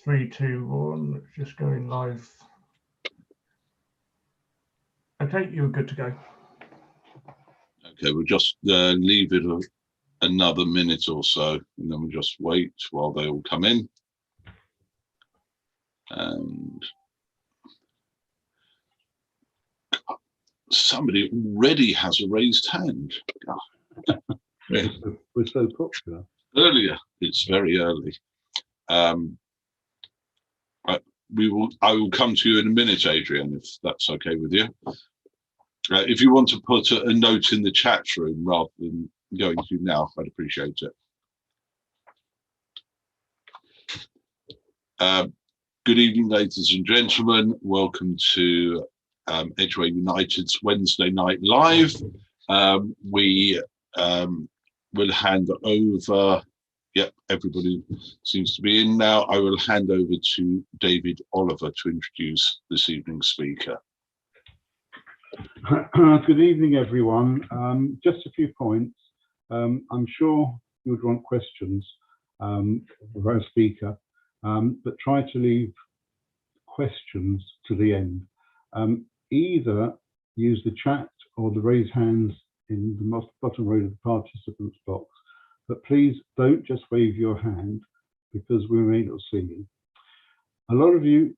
3, 2, 1. Just going live. Okay, you're good to go. Okay, we'll just leave it another minute or so, and then we'll just wait while they all come in. And somebody already has a raised hand. We're so popular. Earlier, it's very early. I will come to you in a minute, Adrian, if that's okay with you. If you want to put a note in the chat room rather than going to now, I'd appreciate it. Good evening, ladies and gentlemen. Welcome to Edgware United's Wednesday Night Live. We will hand over. Yep, everybody seems to be in now. I will hand over to David Oliver to introduce this evening's speaker. Good evening, everyone. Just a few points. I'm sure you would want questions of our speaker, but try to leave questions to the end. Either use the chat or the raise hands in the bottom row of the participants box, but please don't just wave your hand because we may not see you. A lot of you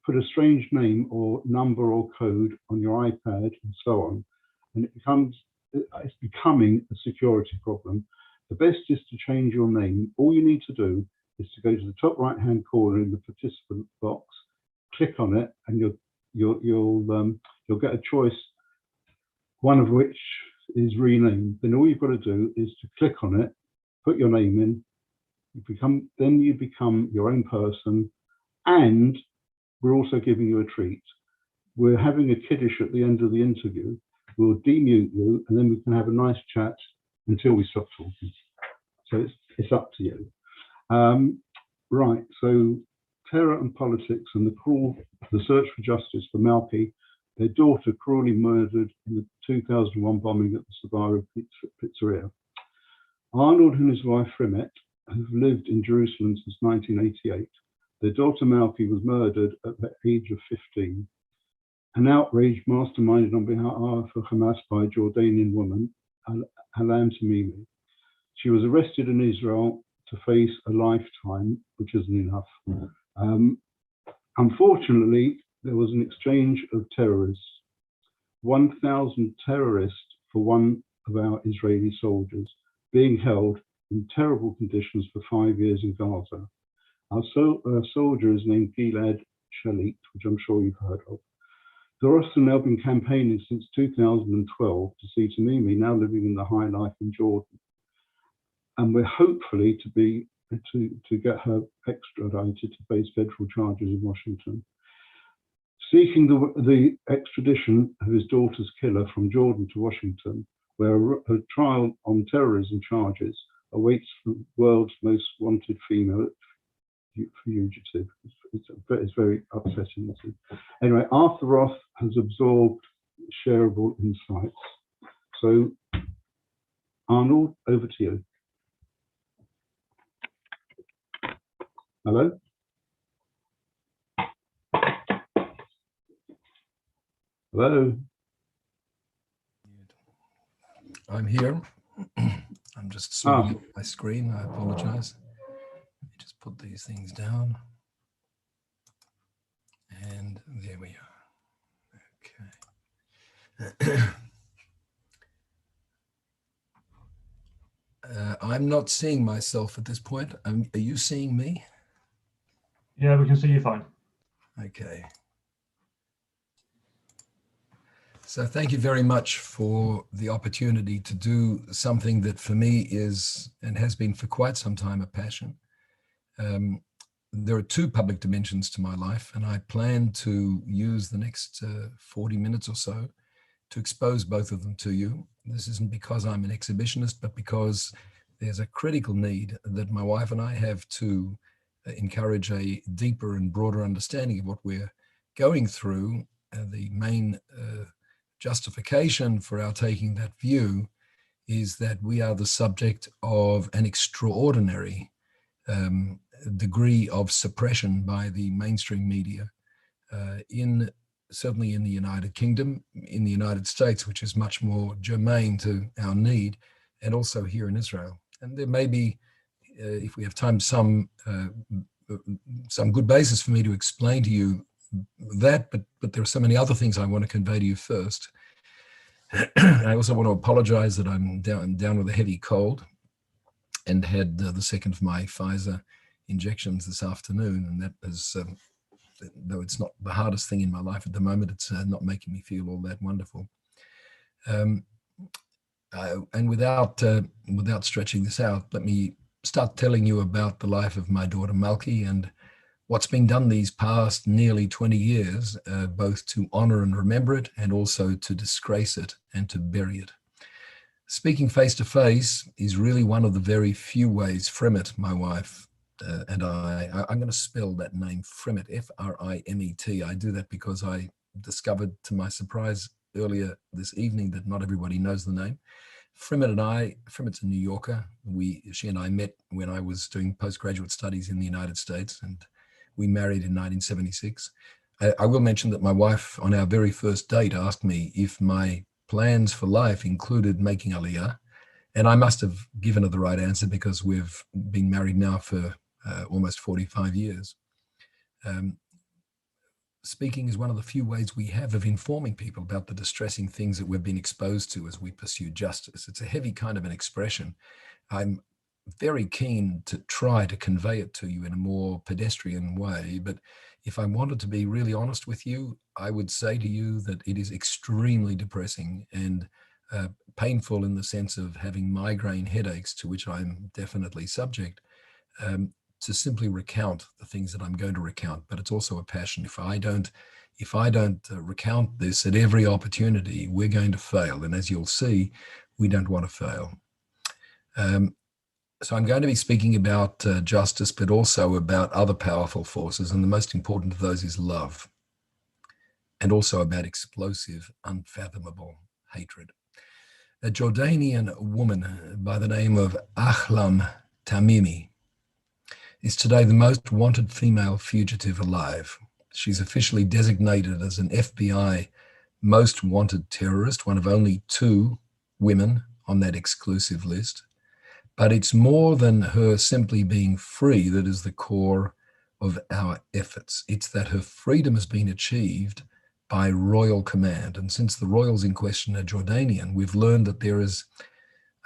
put a strange name or number or code on your iPad and so on, and it's becoming a security problem. The best is to change your name. All you need to do is to go to the top right hand corner in the participant box, click on it, and you'll get a choice, one of which is rename. Then all you've got to do is to click on it, put your name in, then you become your own person, and we're also giving you a treat. We're having a kiddish at the end of the interview. We'll demute you, and then we can have a nice chat until we stop talking. So it's up to you. Right, so terror and politics and the search for justice for Malki, their daughter cruelly murdered in the 2001 bombing at the Sbarro Pizzeria. Arnold and his wife Frimet have lived in Jerusalem since 1988. Their daughter Malki was murdered at the age of 15. An outrage masterminded on behalf of Hamas by a Jordanian woman, Halam Tamimi. She was arrested in Israel to face a lifetime, which isn't enough. Unfortunately, there was an exchange of terrorists. 1,000 terrorists for one of our Israeli soldiers being held in terrible conditions for 5 years in Gaza. Our soldier is named Gilad Shalit, which I'm sure you've heard of. Doris and I have been campaigning since 2012 to see Tamimi now living in the high life in Jordan. And we're hopefully to get her extradited to face federal charges in Washington. Seeking the extradition of his daughter's killer from Jordan to Washington, where a trial on terrorism charges awaits the world's most wanted female fugitive. It's very upsetting. Anyway, Arthur Roth has absorbed shareable insights. So, Arnold, over to you. Hello? Hello? I'm here. I'm just sorting my screen. I apologize. Let me just put these things down. And there we are. Okay. I'm not seeing myself at this point. Are you seeing me? Yeah, we can see you fine. Okay. So thank you very much for the opportunity to do something that for me is, and has been for quite some time, a passion. There are two public dimensions to my life, and I plan to use the next 40 minutes or so to expose both of them to you. This isn't because I'm an exhibitionist, but because there's a critical need that my wife and I have to encourage a deeper and broader understanding of what we're going through. The main justification for our taking that view is that we are the subject of an extraordinary degree of suppression by the mainstream media certainly in the United Kingdom, in the United States, which is much more germane to our need, and also here in Israel. And there may be, if we have time, some good basis for me to explain to you that, but there are so many other things I want to convey to you first. I also want to apologize that I'm down with a heavy cold and had the second of my Pfizer injections this afternoon, and that is, though it's not the hardest thing in my life at the moment, it's not making me feel all that wonderful. And without stretching this out, let me start telling you about the life of my daughter Malki and what's been done these past nearly 20 years, both to honor and remember it, and also to disgrace it and to bury it. Speaking face to face is really one of the very few ways Frimet, my wife, and I'm going to spell that name, Frimet, F-R-I-M-E-T. I do that because I discovered to my surprise earlier this evening that not everybody knows the name. Frimet's a New Yorker. She and I met when I was doing postgraduate studies in the United States, and we married in 1976. I will mention that my wife, on our very first date, asked me if my plans for life included making Aliyah, and I must have given her the right answer because we've been married now for almost 45 years. Speaking is one of the few ways we have of informing people about the distressing things that we've been exposed to as we pursue justice. It's a heavy kind of an expression. I'm very keen to try to convey it to you in a more pedestrian way, but if I wanted to be really honest with you, I would say to you that it is extremely depressing and painful in the sense of having migraine headaches, to which I'm definitely subject, to simply recount the things that I'm going to recount. But it's also a passion. If I don't recount this at every opportunity, we're going to fail. And as you'll see, we don't want to fail. So I'm going to be speaking about justice, but also about other powerful forces. And the most important of those is love, and also about explosive, unfathomable hatred. A Jordanian woman by the name of Ahlam Tamimi is today the most wanted female fugitive alive. She's officially designated as an FBI most wanted terrorist, one of only 2 women on that exclusive list. But it's more than her simply being free that is the core of our efforts. It's that her freedom has been achieved by royal command. And since the royals in question are Jordanian, we've learned that there is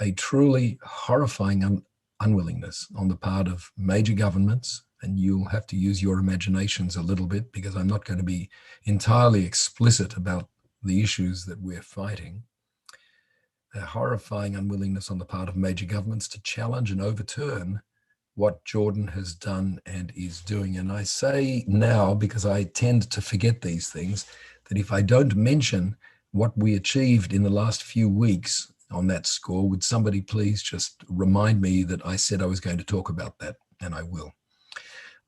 a truly horrifying unwillingness on the part of major governments, and you'll have to use your imaginations a little bit because I'm not going to be entirely explicit about the issues that we're fighting. A horrifying unwillingness on the part of major governments to challenge and overturn what Jordan has done and is doing. And I say now, because I tend to forget these things, that if I don't mention what we achieved in the last few weeks on that score, would somebody please just remind me that I said I was going to talk about that, and I will.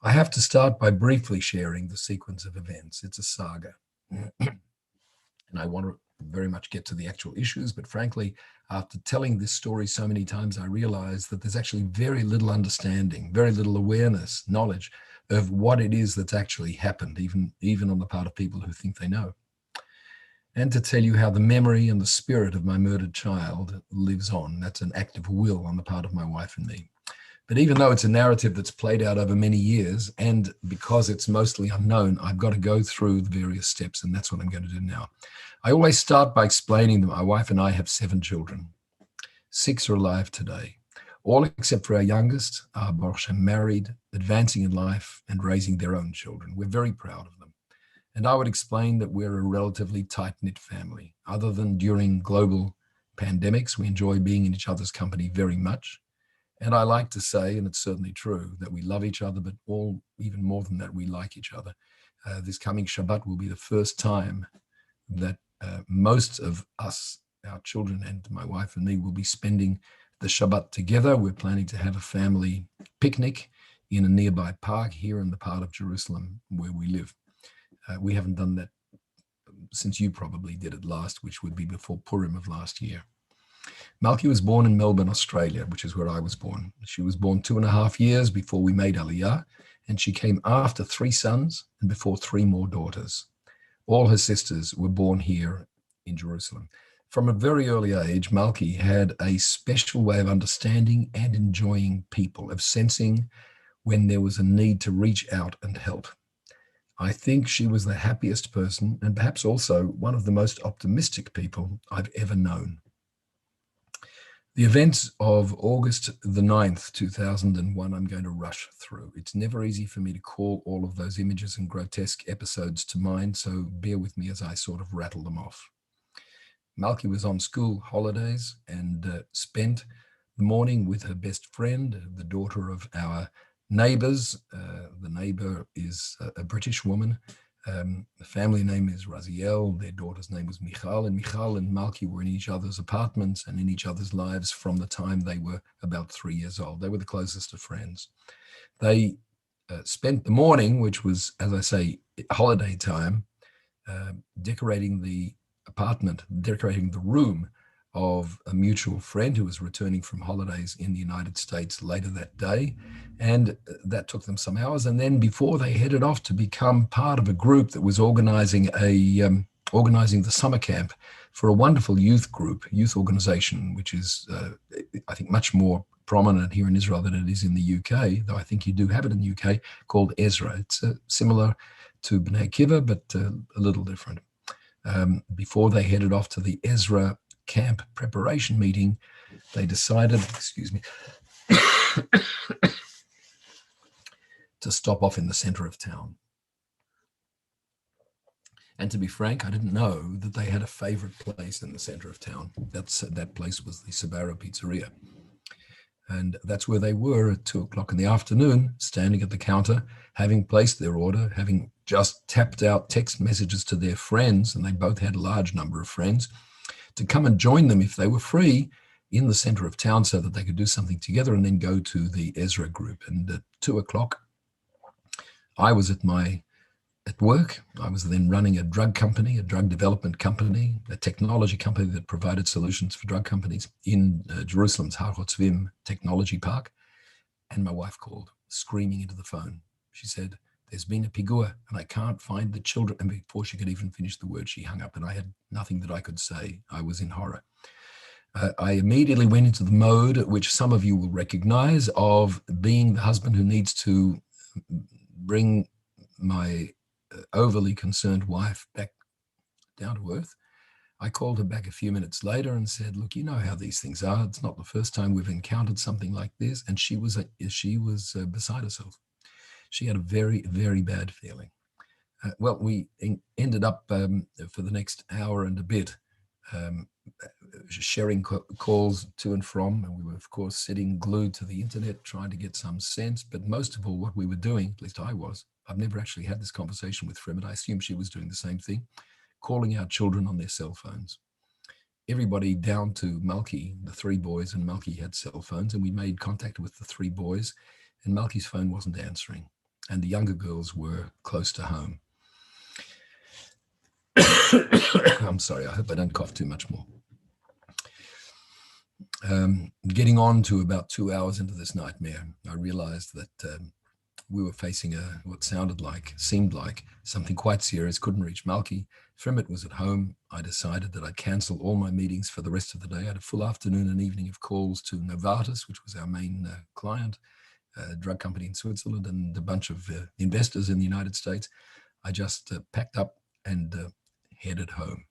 I have to start by briefly sharing the sequence of events. It's a saga. And I want to very much get to the actual issues, but frankly, after telling this story so many times, I realize that there's actually very little understanding, very little awareness, knowledge of what it is that's actually happened, even on the part of people who think they know. And to tell you how the memory and the spirit of my murdered child lives on. That's an act of will on the part of my wife and me. But even though it's a narrative that's played out over many years, and because it's mostly unknown, I've got to go through the various steps, and that's what I'm going to do now. I always start by explaining that my wife and I have 7 children. 6 are alive today. All except for our youngest are married, advancing in life, and raising their own children. We're very proud of them. And I would explain that we're a relatively tight-knit family. Other than during global pandemics, we enjoy being in each other's company very much. And I like to say, and it's certainly true, that we love each other, but even more than that, we like each other. This coming Shabbat will be the first time that most of us, our children and my wife and me, will be spending the Shabbat together. We're planning to have a family picnic in a nearby park here in the part of Jerusalem where we live. We haven't done that since you probably did it last, which would be before Purim of last year. Malki was born in Melbourne, Australia, which is where I was born. She was born 2.5 years before we made Aliyah, and she came after 3 sons and before 3 more daughters. All her sisters were born here in Jerusalem. From a very early age, Malki had a special way of understanding and enjoying people, of sensing when there was a need to reach out and help. I think she was the happiest person and perhaps also one of the most optimistic people I've ever known. The events of August the 9th, 2001, I'm going to rush through. It's never easy for me to call all of those images and grotesque episodes to mind, so bear with me as I sort of rattle them off. Malki was on school holidays and spent the morning with her best friend, the daughter of our neighbors. The neighbor is a British woman. The family name is Raziel. Their daughter's name was Michal, and Michal and Malki were in each other's apartments and in each other's lives from the time they were about 3 years old. They were the closest of friends. They spent the morning, which was, as I say, holiday time, decorating the apartment, decorating the room of a mutual friend who was returning from holidays in the United States later that day. And that took them some hours. And then before they headed off to become part of a group that was organizing the summer camp for a wonderful youth group, youth organization, which is, I think, much more prominent here in Israel than it is in the UK, though I think you do have it in the UK, called Ezra. It's similar to B'nai Akiva, but a little different. Before they headed off to the Ezra camp preparation meeting, they decided, to stop off in the center of town. And to be frank, I didn't know that they had a favorite place in the center of town. That place was the Sbarro Pizzeria. And that's where they were at 2:00 in the afternoon, standing at the counter, having placed their order, having just tapped out text messages to their friends, and they both had a large number of friends, to come and join them if they were free in the center of town so that they could do something together and then go to the Ezra group. And at 2:00, I was at work. I was then running a drug company, a drug development company, a technology company that provided solutions for drug companies in Jerusalem's Har Hotzvim Technology Park. And my wife called, screaming into the phone. She said, "There's been a pigua and I can't find the children." And before she could even finish the word, she hung up, and I had nothing that I could say. I was in horror. I immediately went into the mode, which some of you will recognize, of being the husband who needs to bring my overly concerned wife back down to earth. I called her back a few minutes later and said, "Look, you know how these things are. It's not the first time we've encountered something like this." And she was beside herself. She had a very, very bad feeling. Well, we ended up for the next hour and a bit sharing calls to and from, and we were, of course, sitting glued to the internet trying to get some sense. But most of all, what we were doing, at least I was, I've never actually had this conversation with Frim, but I assume she was doing the same thing, calling our children on their cell phones. Everybody down to Malki, the 3 boys, and Malki had cell phones, and we made contact with the 3 boys, and Malki's phone wasn't answering, and the younger girls were close to home. I'm sorry, I hope I don't cough too much more. Getting on to about 2 hours into this nightmare, I realized that we were facing what seemed like something quite serious. Couldn't reach Malki. Frimmett was at home. I decided that I'd cancel all my meetings for the rest of the day. I had a full afternoon and evening of calls to Novartis, which was our main client, a drug company in Switzerland, and a bunch of investors in the United States. I just packed up and headed home.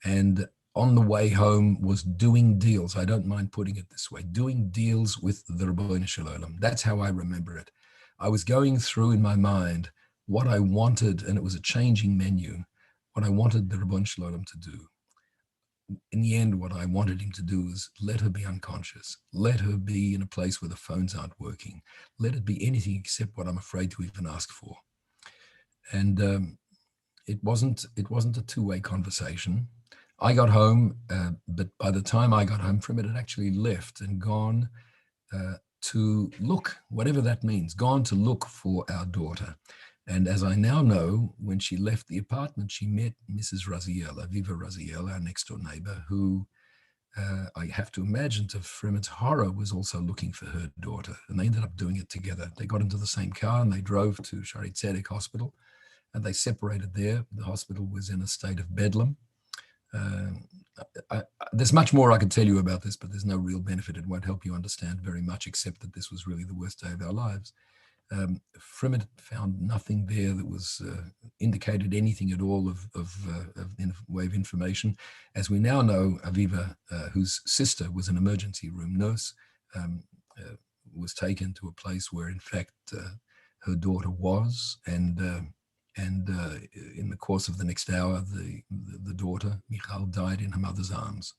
And on the way home was doing deals. I don't mind putting it this way, doing deals with the Ribbono Shel Olam. That's how I remember it. I was going through in my mind what I wanted, and it was a changing menu, what I wanted the Ribbono Shel Olam to do. In the end, what I wanted him to do was let her be unconscious, let her be in a place where the phones aren't working, let it be anything except what I'm afraid to even ask for. And it wasn't a two-way conversation. I got home, but by the time I got home from it, had actually left and gone to look, whatever that means, gone to look for our daughter. And as I now know, when she left the apartment, she met Mrs. Raziel, Aviva Raziel, our next door neighbor, who I have to imagine, to Fremit's horror, was also looking for her daughter, and they ended up doing it together. They got into the same car and they drove to Shari Tzedek Hospital, and they separated there. The hospital was in a state of bedlam. There's much more I could tell you about this, but there's no real benefit. It won't help you understand very much, except that this was really the worst day of our lives. Frimet found nothing there that was indicated anything at all in way of information. As we now know, Aviva, whose sister was an emergency room nurse, was taken to a place where, in fact, her daughter was, and in the course of the next hour, the daughter, Michal, died in her mother's arms.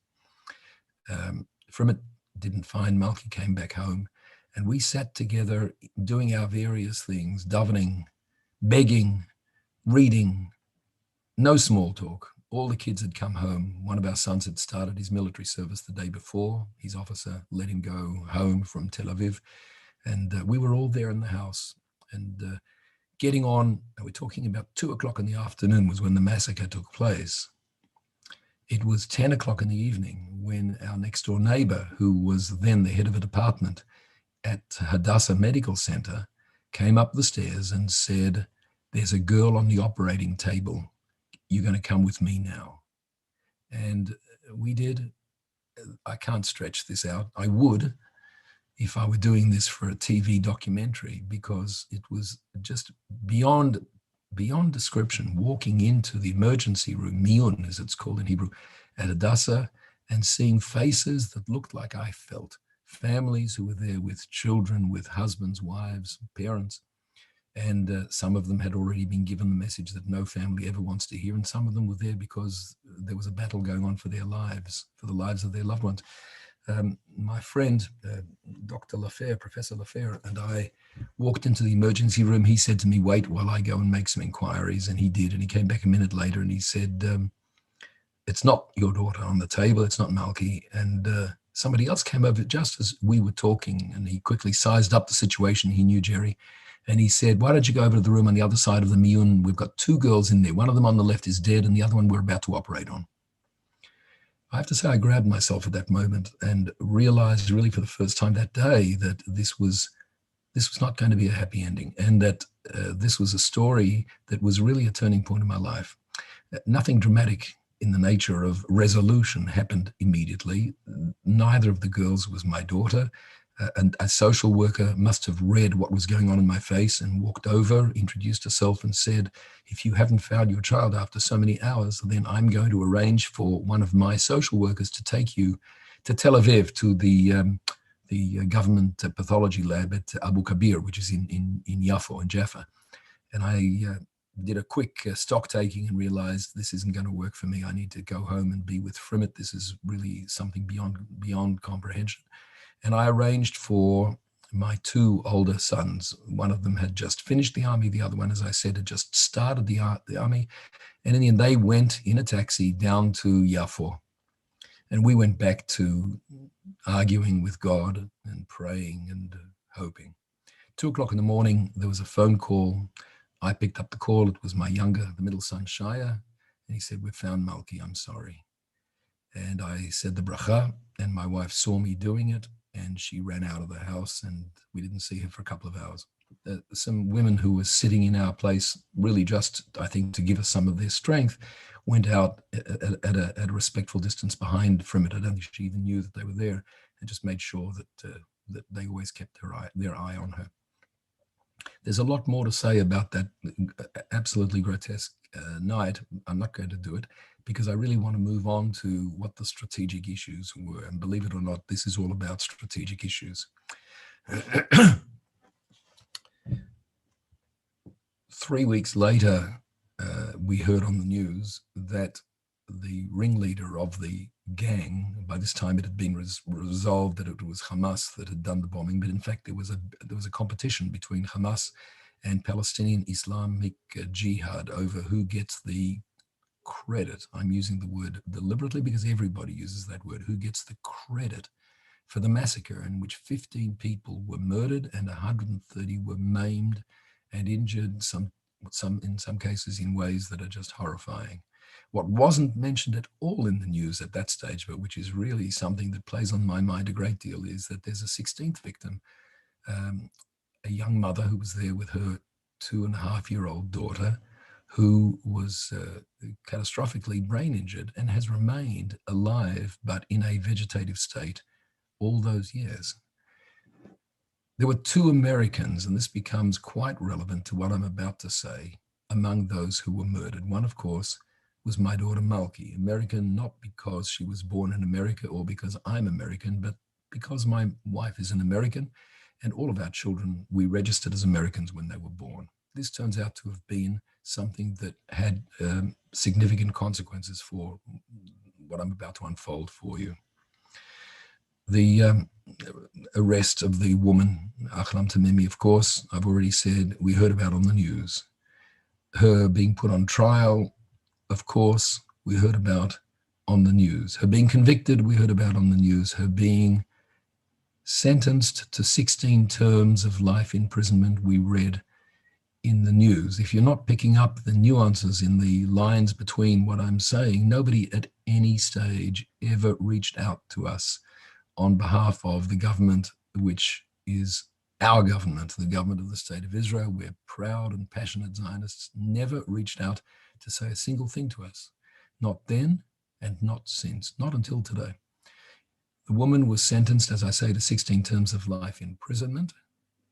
Frimet didn't find Malki, came back home, and we sat together doing our various things, davening, begging, reading, no small talk. All the kids had come home. One of our sons had started his military service the day before. His officer let him go home from Tel Aviv. And we were all there in the house. And getting on, we're talking about 2 o'clock in the afternoon was when the massacre took place. It was 10 o'clock in the evening when our next door neighbor, who was then the head of a department at Hadassah Medical Center, came up the stairs and said, "There's a girl on the operating table. You're going to come with me now." And we did. I can't stretch this out. I would if I were doing this for a TV documentary, because it was just beyond description, walking into the emergency room, miyun as it's called in Hebrew, at Hadassah, and seeing faces that looked like I felt. Families who were there with children, with husbands, wives, parents. And some of them had already been given the message that no family ever wants to hear. And some of them were there because there was a battle going on for their lives, for the lives of their loved ones. My friend, Dr. Lafer, Professor Lafer, and I walked into the emergency room. He said to me, "Wait while I go and make some inquiries." And he did. And he came back a minute later and he said, "It's not your daughter on the table. It's not Malki." And somebody else came over just as we were talking, and he quickly sized up the situation. He knew Jerry. And he said, "Why don't you go over to the room on the other side of the miyun? We've got 2 girls in there. One of them on the left is dead, and the other one we're about to operate on." I have to say, I grabbed myself at that moment and realized really for the first time that day that this was not going to be a happy ending, and that this was a story that was really a turning point in my life. Nothing dramatic in the nature of resolution happened immediately. Neither of the girls was my daughter. And a social worker must have read what was going on in my face and walked over, introduced herself and said, "If you haven't found your child after so many hours, then I'm going to arrange for one of my social workers to take you to Tel Aviv, to the government pathology lab at Abu Kabir, which is in Yafo, in Jaffa." And I did a quick stock taking and realized this isn't going to work for me. I need to go home and be with Frimet. This is really something beyond comprehension. And I arranged for my 2 older sons. One of them had just finished the army. The other one, as I said, had just started the army. And in the end, they went in a taxi down to Yafo. And we went back to arguing with God and praying and hoping. 2 o'clock in the morning, there was a phone call. I picked up the call. It was my the middle son, Shaya. And he said, "We've found Malki. I'm sorry." And I said the bracha, and my wife saw me doing it, and she ran out of the house, and we didn't see her for a couple of hours. Some women who were sitting in our place, really just, I think, to give us some of their strength, went out at a respectful distance behind Frimet. I don't think she even knew that they were there, and just made sure that they always kept their eye on her. There's a lot more to say about that absolutely grotesque night. I'm not going to do it, because I really want to move on to what the strategic issues were. And believe it or not, this is all about strategic issues. 3 weeks later, we heard on the news that the ringleader of the gang, by this time it had been resolved that it was Hamas that had done the bombing, but in fact there was a competition between Hamas and Palestinian Islamic Jihad over who gets the credit. I'm using the word deliberately because everybody uses that word. Who gets the credit for the massacre in which 15 people were murdered and 130 were maimed and injured, some in some cases in ways that are just horrifying. What wasn't mentioned at all in the news at that stage, but which is really something that plays on my mind a great deal, is that there's a 16th victim, a young mother who was there with her 2.5-year-old daughter, who was catastrophically brain injured and has remained alive, but in a vegetative state all those years. There were 2 Americans, and this becomes quite relevant to what I'm about to say, among those who were murdered. One, of course, was my daughter Malki, American not because she was born in America or because I'm American, but because my wife is an American, and all of our children, we registered as Americans when they were born. This turns out to have been something that had significant consequences for what I'm about to unfold for you. The arrest of the woman, Ahlam Tamimi, of course, I've already said, we heard about on the news. Her being put on trial, of course, we heard about on the news. Her being convicted, we heard about on the news. Her being sentenced to 16 terms of life imprisonment, we read in the news. If you're not picking up the nuances in the lines between what I'm saying, nobody at any stage ever reached out to us on behalf of the government, which is our government, the government of the State of Israel. We're proud and passionate Zionists, never reached out to say a single thing to us. Not then and not since, not until today. The woman was sentenced, as I say, to 16 terms of life imprisonment.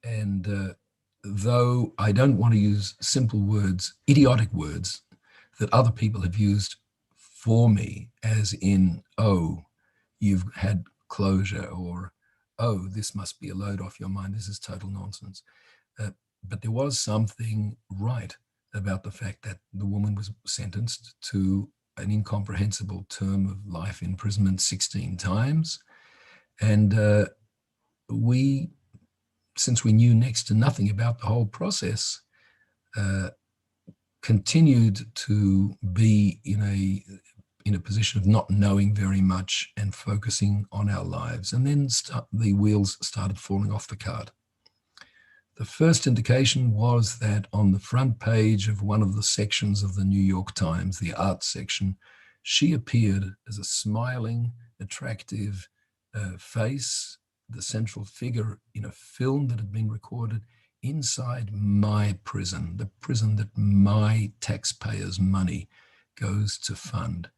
And though I don't want to use simple words, idiotic words that other people have used for me, as in, oh, you've had closure, or, oh, this must be a load off your mind, this is total nonsense. But there was something right about the fact that the woman was sentenced to an incomprehensible term of life imprisonment 16 times. And we, since we knew next to nothing about the whole process, continued to be in a position of not knowing very much and focusing on our lives. And then the wheels started falling off the cart. The first indication was that on the front page of one of the sections of the New York Times, the art section, she appeared as a smiling, attractive face, the central figure in a film that had been recorded inside my prison, the prison that my taxpayers' money goes to fund.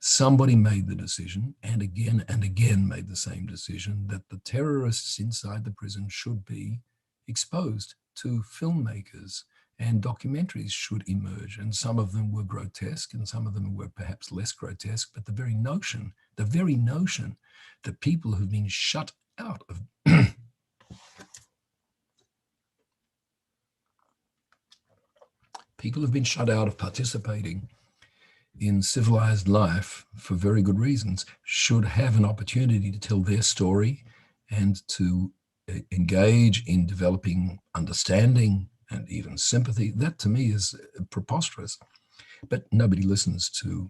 Somebody made the decision, and again made the same decision, that the terrorists inside the prison should be exposed to filmmakers, and documentaries should emerge. And some of them were grotesque and some of them were perhaps less grotesque, but the very notion that people who've been shut out of people have been shut out of participating in civilized life for very good reasons should have an opportunity to tell their story and to engage in developing understanding and even sympathy. That to me is preposterous, but nobody listens to,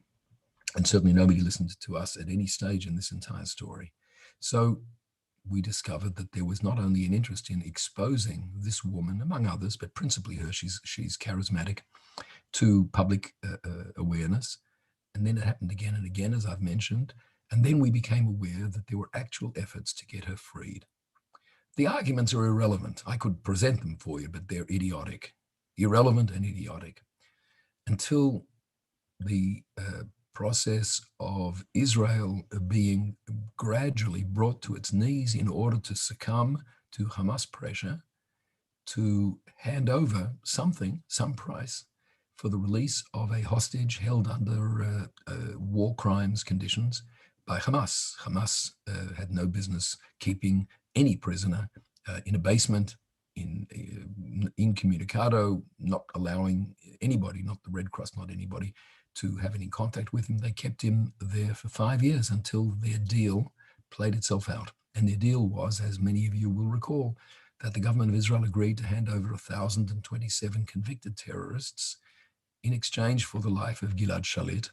and certainly nobody listened to us at any stage in this entire story. So we discovered that there was not only an interest in exposing this woman, among others, but principally her, she's charismatic, to public awareness. And then it happened again and again, as I've mentioned. And then we became aware that there were actual efforts to get her freed. The arguments are irrelevant. I could present them for you, but they're idiotic, irrelevant and idiotic. Until the process of Israel being gradually brought to its knees in order to succumb to Hamas pressure to hand over something, some price, for the release of a hostage held under war crimes conditions by Hamas. Hamas had no business keeping any prisoner in a basement, incommunicado, not allowing anybody, not the Red Cross, not anybody, to have any contact with him. They kept him there for 5 years until their deal played itself out. And their deal was, as many of you will recall, that the government of Israel agreed to hand over 1,027 convicted terrorists in exchange for the life of Gilad Shalit.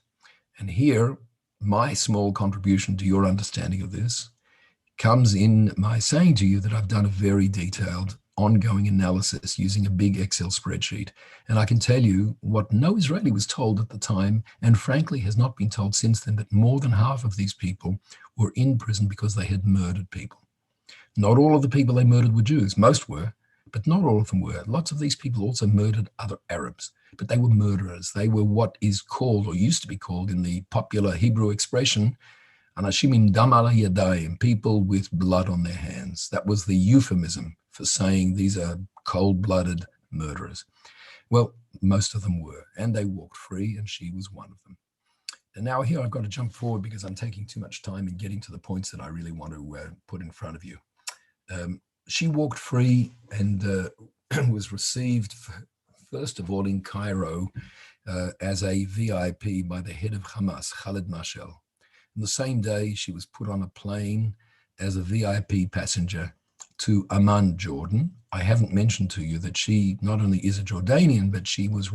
And here, my small contribution to your understanding of this comes in my saying to you that I've done a very detailed ongoing analysis using a big Excel spreadsheet. And I can tell you what no Israeli was told at the time, and frankly has not been told since then, that more than half of these people were in prison because they had murdered people. Not all of the people they murdered were Jews. Most were, but not all of them were. Lots of these people also murdered other Arabs, but they were murderers. They were what is called, or used to be called in the popular Hebrew expression, Anashim dam ala yadayim, people with blood on their hands. That was the euphemism for saying these are cold-blooded murderers. Well, most of them were, and they walked free, and she was one of them. And now here I've got to jump forward because I'm taking too much time in getting to the points that I really want to put in front of you. She walked free and was received, first of all, in Cairo as a VIP by the head of Hamas, Khaled Mashal. And the same day, she was put on a plane as a VIP passenger to Amman, Jordan. I haven't mentioned to you that she not only is a Jordanian, but she was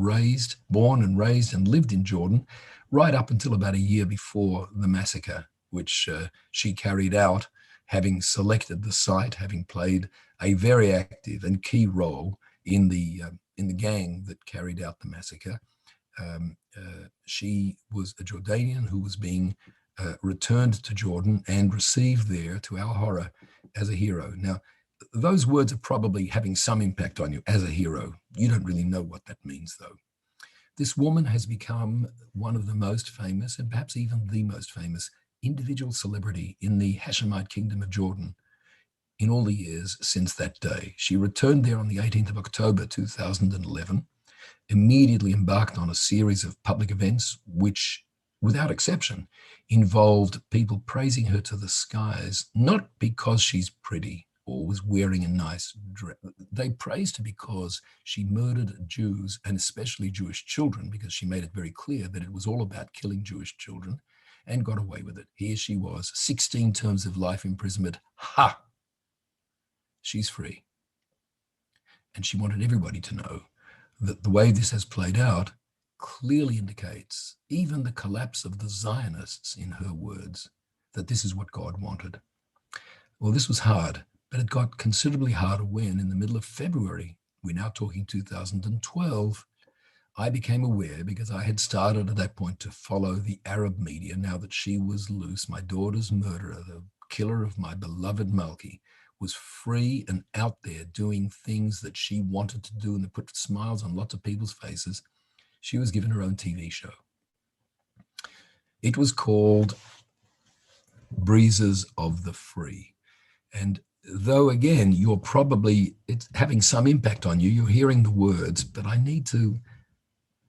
born and raised and lived in Jordan right up until about a year before the massacre, which she carried out, having selected the site, having played a very active and key role in the gang that carried out the massacre. She was a Jordanian who was being returned to Jordan and received there, to our horror, as a hero. Now, those words are probably having some impact on you, as a hero. You don't really know what that means, though. This woman has become one of the most famous, and perhaps even the most famous, individual celebrity in the Hashemite kingdom of Jordan in all the years since that day. She returned there on the 18th of October 2011, immediately embarked on a series of public events which, without exception, involved people praising her to the skies, not because she's pretty or was wearing a nice dress. They praised her because she murdered Jews, and especially Jewish children, because she made it very clear that it was all about killing Jewish children, and got away with it. Here she was, 16 terms of life imprisonment. Ha! She's free. And she wanted everybody to know that the way this has played out clearly indicates, even the collapse of the Zionists, in her words, that this is what God wanted. Well, this was hard, but it got considerably harder when, in the middle of February, we're now talking 2012, I became aware, because I had started at that point to follow the Arab media, now that she was loose, my daughter's murderer, the killer of my beloved Malki, was free and out there doing things that she wanted to do and that put smiles on lots of people's faces. She was given her own TV show. It was called Breezes of the Free. And though, again, it's having some impact on you, you're hearing the words, but I need to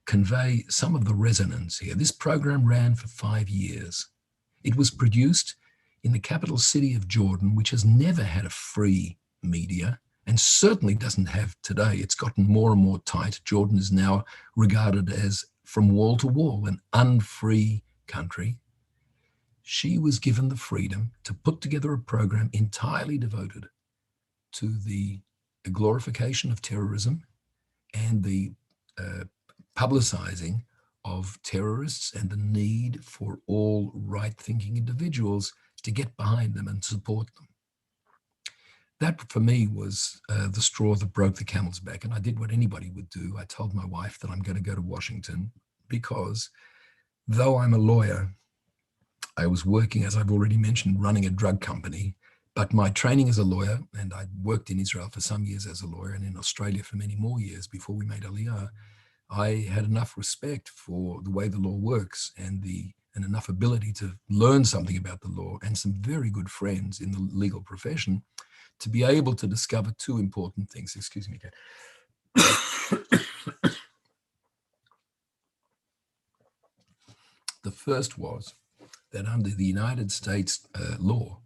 convey some of the resonance here. This program ran for 5 years. It was produced in the capital city of Jordan, which has never had a free media and certainly doesn't have today. It's gotten more and more tight. Jordan is now regarded as, from wall to wall, an unfree country. She was given the freedom to put together a program entirely devoted to the glorification of terrorism and the publicizing of terrorists and the need for all right-thinking individuals to get behind them and support them. That, for me, was the straw that broke the camel's back. And I did what anybody would do. I told my wife that I'm going to go to Washington because, though I'm a lawyer, I was working, as I've already mentioned, running a drug company. But my training as a lawyer, and I worked in Israel for some years as a lawyer and in Australia for many more years before we made Aliyah, I had enough respect for the way the law works and enough ability to learn something about the law and some very good friends in the legal profession to be able to discover two important things. Excuse me, Kat. The first was that under the United States law,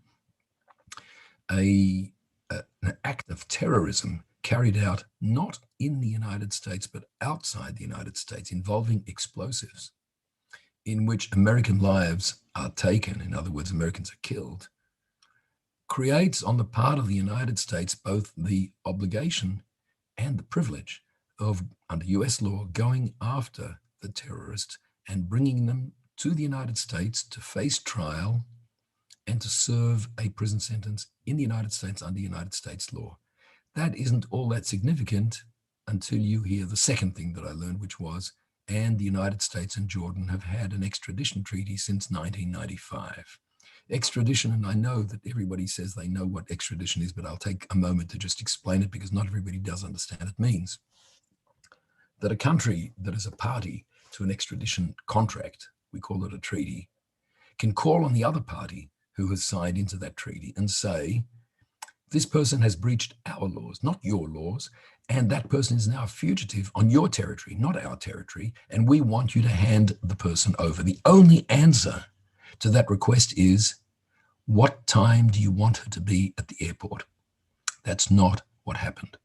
an act of terrorism carried out not in the United States but outside the United States involving explosives, in which American lives are taken, in other words, Americans are killed, creates on the part of the United States both the obligation and the privilege of, under US law, going after the terrorists and bringing them to the United States to face trial and to serve a prison sentence in the United States under United States law. that isn't all that significant until you hear the second thing that I learned, which was, and the United States and Jordan have had an extradition treaty since 1995. Extradition, and I know that everybody says they know what extradition is, but I'll take a moment to just explain it because not everybody does understand it means. That a country that is a party to an extradition contract, we call it a treaty, can call on the other party who has signed into that treaty and say, this person has breached our laws, not your laws, and that person is now a fugitive on your territory, not our territory, and we want you to hand the person over. The only answer to that request is, what time do you want her to be at the airport? That's not what happened.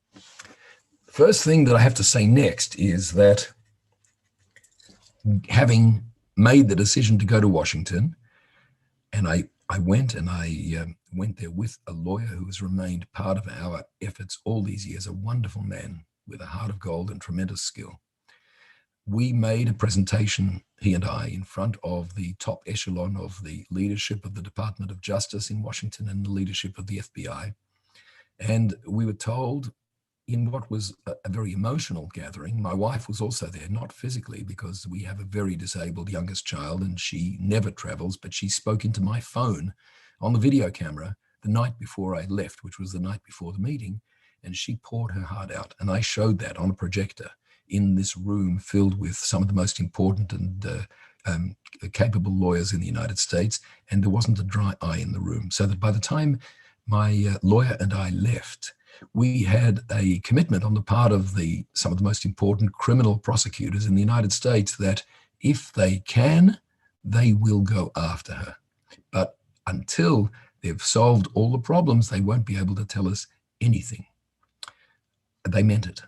First thing that I have to say next is that having made the decision to go to Washington, and I went there with a lawyer who has remained part of our efforts all these years, a wonderful man with a heart of gold and tremendous skill. We made a presentation, he and I, in front of the top echelon of the leadership of the Department of Justice in Washington and the leadership of the FBI. And we were told, in what was a very emotional gathering, my wife was also there, not physically, because we have a very disabled youngest child and she never travels, but she spoke into my phone on the video camera the night before I left, which was the night before the meeting, and she poured her heart out. And I showed that on a projector in this room filled with some of the most important and capable lawyers in the United States, and there wasn't a dry eye in the room. So that by the time my lawyer and I left, we had a commitment on the part of some of the most important criminal prosecutors in the United States that if they can, they will go after her. But until they've solved all the problems, they won't be able to tell us anything. They meant it.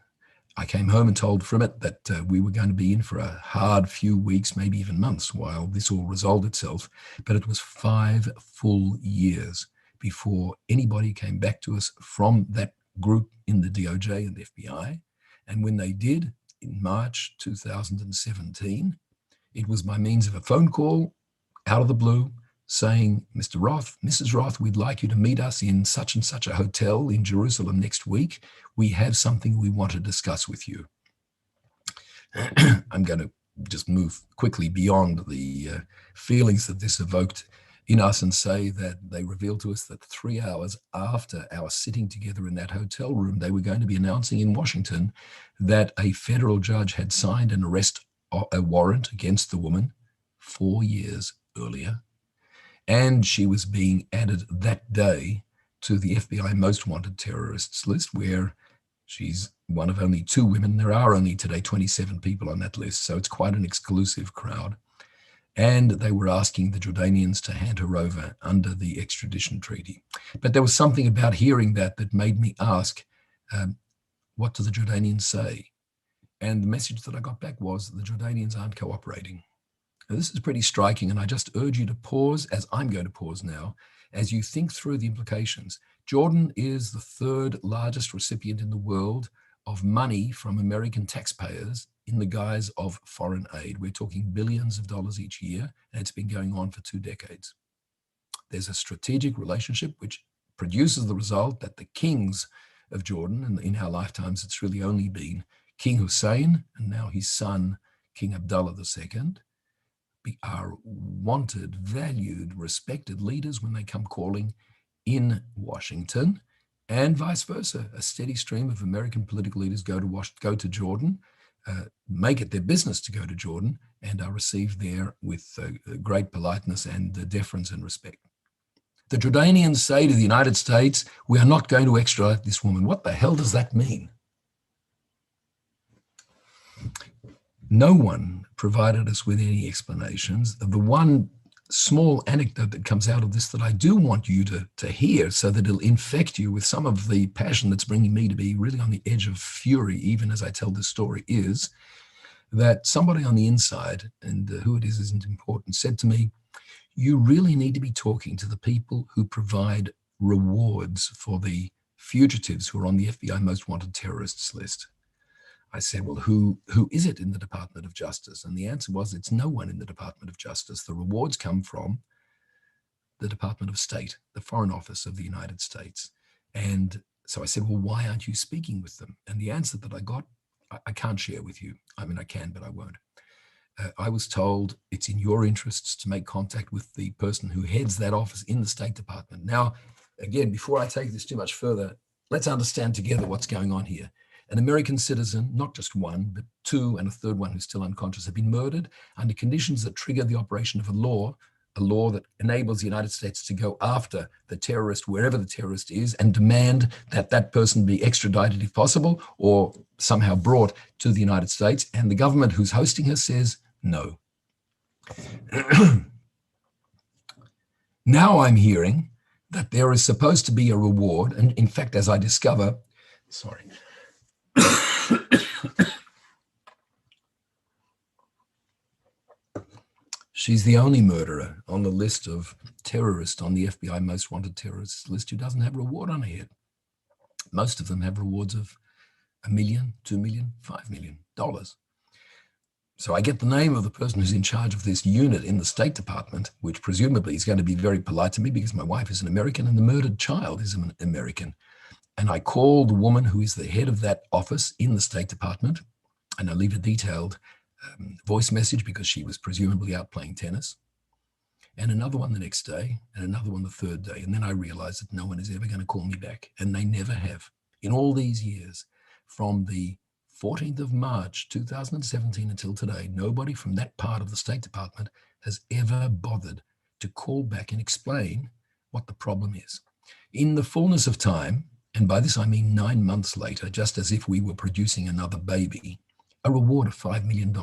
I came home and told Frimet that we were going to be in for a hard few weeks, maybe even months, while this all resolved itself. But it was 5 full years before anybody came back to us from that group in the DOJ and the FBI. And when they did, in March 2017, it was by means of a phone call out of the blue saying, Mr. Roth, Mrs. Roth, we'd like you to meet us in such and such a hotel in Jerusalem next week. We have something we want to discuss with you. I'm going to just move quickly beyond the feelings that this evoked in us and say that they revealed to us that 3 hours after our sitting together in that hotel room, they were going to be announcing in Washington that a federal judge had signed an arrest warrant against the woman 4 years earlier. And she was being added that day to the FBI most wanted terrorists list, where she's one of only 2 women. There are only today 27 people on that list, so it's quite an exclusive crowd. And they were asking the Jordanians to hand her over under the extradition treaty. But there was something about hearing that made me ask, what do the Jordanians say? And the message that I got back was the Jordanians aren't cooperating. Now, this is pretty striking, and I just urge you to pause, as I'm going to pause now, as you think through the implications. Jordan is the 3rd largest recipient in the world of money from American taxpayers in the guise of foreign aid. We're talking billions of dollars each year, and it's been going on for 2 decades. There's a strategic relationship which produces the result that the kings of Jordan, and in our lifetimes it's really only been King Hussein and now his son, King Abdullah II, are wanted, valued, respected leaders when they come calling in Washington, and vice versa. A steady stream of American political leaders go to Jordan, make it their business to go to Jordan, and are received there with great politeness and deference and respect. The Jordanians say to the United States, we are not going to extradite this woman. What the hell does that mean? No one provided us with any explanations. The one small anecdote that comes out of this that I do want you to hear, so that it'll infect you with some of the passion that's bringing me to be really on the edge of fury, even as I tell this story, is that somebody on the inside, and who it is isn't important, said to me, you really need to be talking to the people who provide rewards for the fugitives who are on the FBI most wanted terrorists list. I said, well, who is it in the Department of Justice? And the answer was, it's no one in the Department of Justice. The rewards come from the Department of State, the Foreign Office of the United States. And So I said, well, why aren't you speaking with them? And the answer that I got, I can't share with you. I mean, I can, but I won't. I was told it's in your interests to make contact with the person who heads that office in the State Department. Now, again, before I take this too much further, let's understand together what's going on here. An American citizen, not just one, but two, and a third one who's still unconscious, have been murdered under conditions that trigger the operation of a law that enables the United States to go after the terrorist wherever the terrorist is and demand that that person be extradited if possible or somehow brought to the United States. And the government who's hosting her says no. Now I'm hearing that there is supposed to be a reward. And in fact, as I discover, sorry. She's the only murderer on the list of terrorists on the FBI most wanted terrorists list who doesn't have a reward on her head. Most of them have rewards of $1 million, $2 million, $5 million. So I get the name of the person who's in charge of this unit in the State Department, which presumably is going to be very polite to me because my wife is an American and the murdered child is an American. And I call the woman who is the head of that office in the State Department, and I leave a detailed voice message because she was presumably out playing tennis, and another one the next day, and another one the third day. And then I realized that no one is ever going to call me back, and they never have. In all these years, from the 14th of March 2017 until today, nobody from that part of the State Department has ever bothered to call back and explain what the problem is. In the fullness of time, and by this I mean 9 months later, just as if we were producing another baby, a reward of $5 million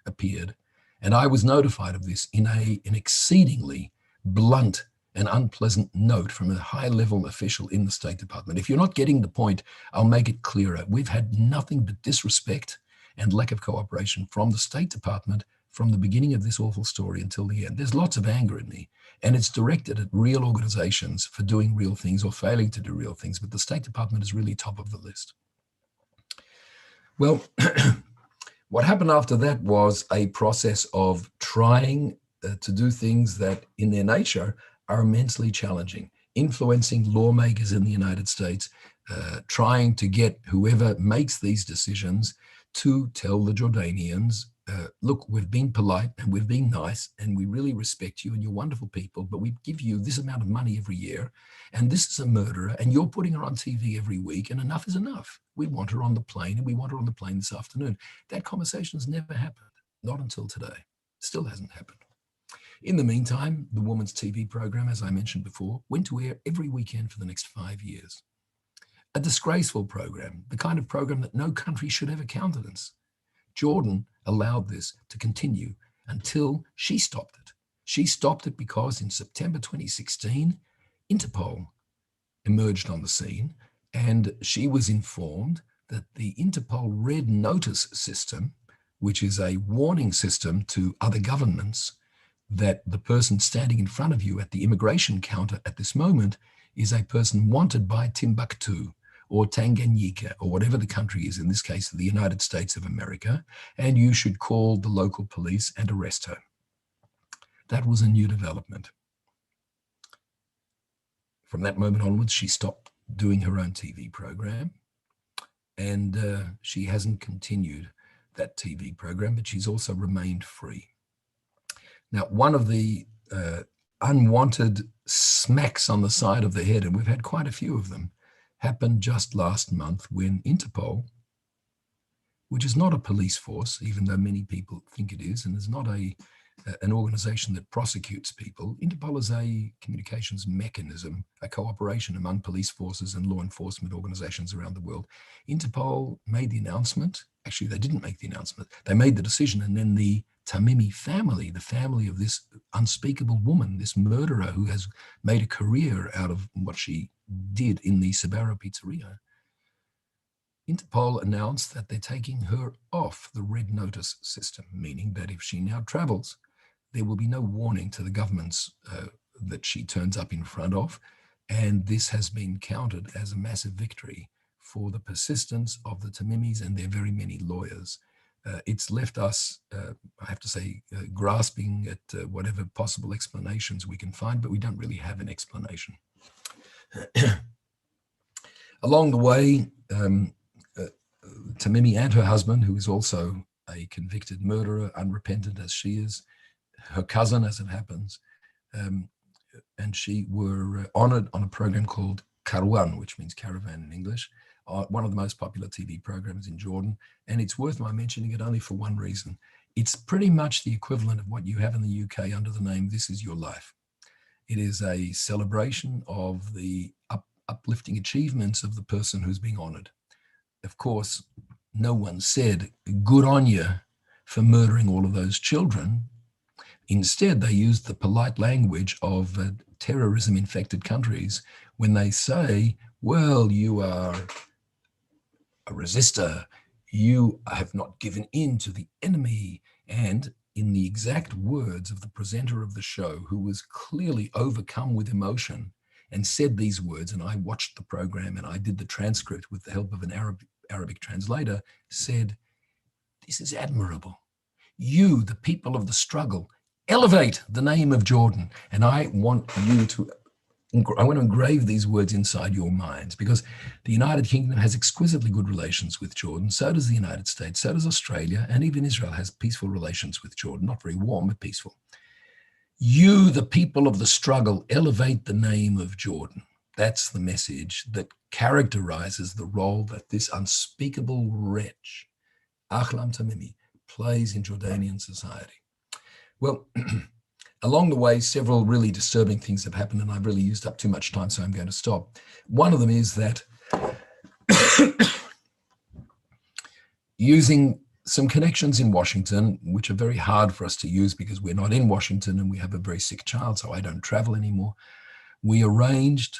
appeared. And I was notified of this in an exceedingly blunt and unpleasant note from a high-level official in the State Department. If you're not getting the point, I'll make it clearer. We've had nothing but disrespect and lack of cooperation from the State Department from the beginning of this awful story until the end. There's lots of anger in me, and it's directed at real organizations for doing real things or failing to do real things, but the State Department is really top of the list. Well, what happened after that was a process of trying to do things that in their nature are immensely challenging, influencing lawmakers in the United States, trying to get whoever makes these decisions to tell the Jordanians, look, we've been polite and we've been nice and we really respect you and you're wonderful people, but we give you this amount of money every year and this is a murderer and you're putting her on TV every week and enough is enough. We want her on the plane and we want her on the plane this afternoon. That conversation has never happened, not until today. Still hasn't happened. In the meantime, the woman's TV program, as I mentioned before, went to air every weekend for the next 5 years. A disgraceful program, the kind of program that no country should ever countenance. Jordan allowed this to continue until she stopped it. She stopped it because in September 2016, Interpol emerged on the scene and she was informed that the Interpol Red Notice system, which is a warning system to other governments that the person standing in front of you at the immigration counter at this moment is a person wanted by Timbuktu or Tanganyika or whatever the country is, in this case, the United States of America, and you should call the local police and arrest her. That was a new development. From that moment onwards, she stopped doing her own TV program, and she hasn't continued that TV program, but she's also remained free. Now, one of the unwanted smacks on the side of the head, and we've had quite a few of them, happened just last month when Interpol, which is not a police force, even though many people think it is, and is not an organization that prosecutes people. Interpol is a communications mechanism, a cooperation among police forces and law enforcement organizations around the world. Interpol made the announcement. Actually, they didn't make the announcement. They made the decision, and then the Tamimi family, the family of this unspeakable woman, this murderer who has made a career out of what she did in the Sbarro Pizzeria, Interpol announced that they're taking her off the red notice system, meaning that if she now travels, there will be no warning to the governments that she turns up in front of. And this has been counted as a massive victory for the persistence of the Tamimis and their very many lawyers. It's left us, I have to say, grasping at whatever possible explanations we can find, but we don't really have an explanation. Along the way, Tamimi and her husband, who is also a convicted murderer, unrepentant as she is, her cousin, as it happens, and she were honored on a program called Karwan, which means caravan in English, one of the most popular TV programs in Jordan. And it's worth my mentioning it only for one reason. It's pretty much the equivalent of what you have in the UK under the name This Is Your Life. It is a celebration of the uplifting achievements of the person who's being honored. Of course, no one said, good on you for murdering all of those children. Instead, they used the polite language of terrorism-infected countries when they say, well, you are a resistor, you have not given in to the enemy. And in the exact words of the presenter of the show, who was clearly overcome with emotion and said these words, and I watched the program and I did the transcript with the help of an Arabic translator, said, this is admirable. You, the people of the struggle, elevate the name of Jordan. And I want to engrave these words inside your minds, because the United Kingdom has exquisitely good relations with Jordan. So does the United States, so does Australia, and even Israel has peaceful relations with Jordan, not very warm, but peaceful. You, the people of the struggle, elevate the name of Jordan. That's the message that characterizes the role that this unspeakable wretch, Ahlam Tamimi, plays in Jordanian society. Well, along the way, several really disturbing things have happened, and I've really used up too much time, so I'm going to stop. One of them is that using some connections in Washington, which are very hard for us to use because we're not in Washington and we have a very sick child, so I don't travel anymore, we arranged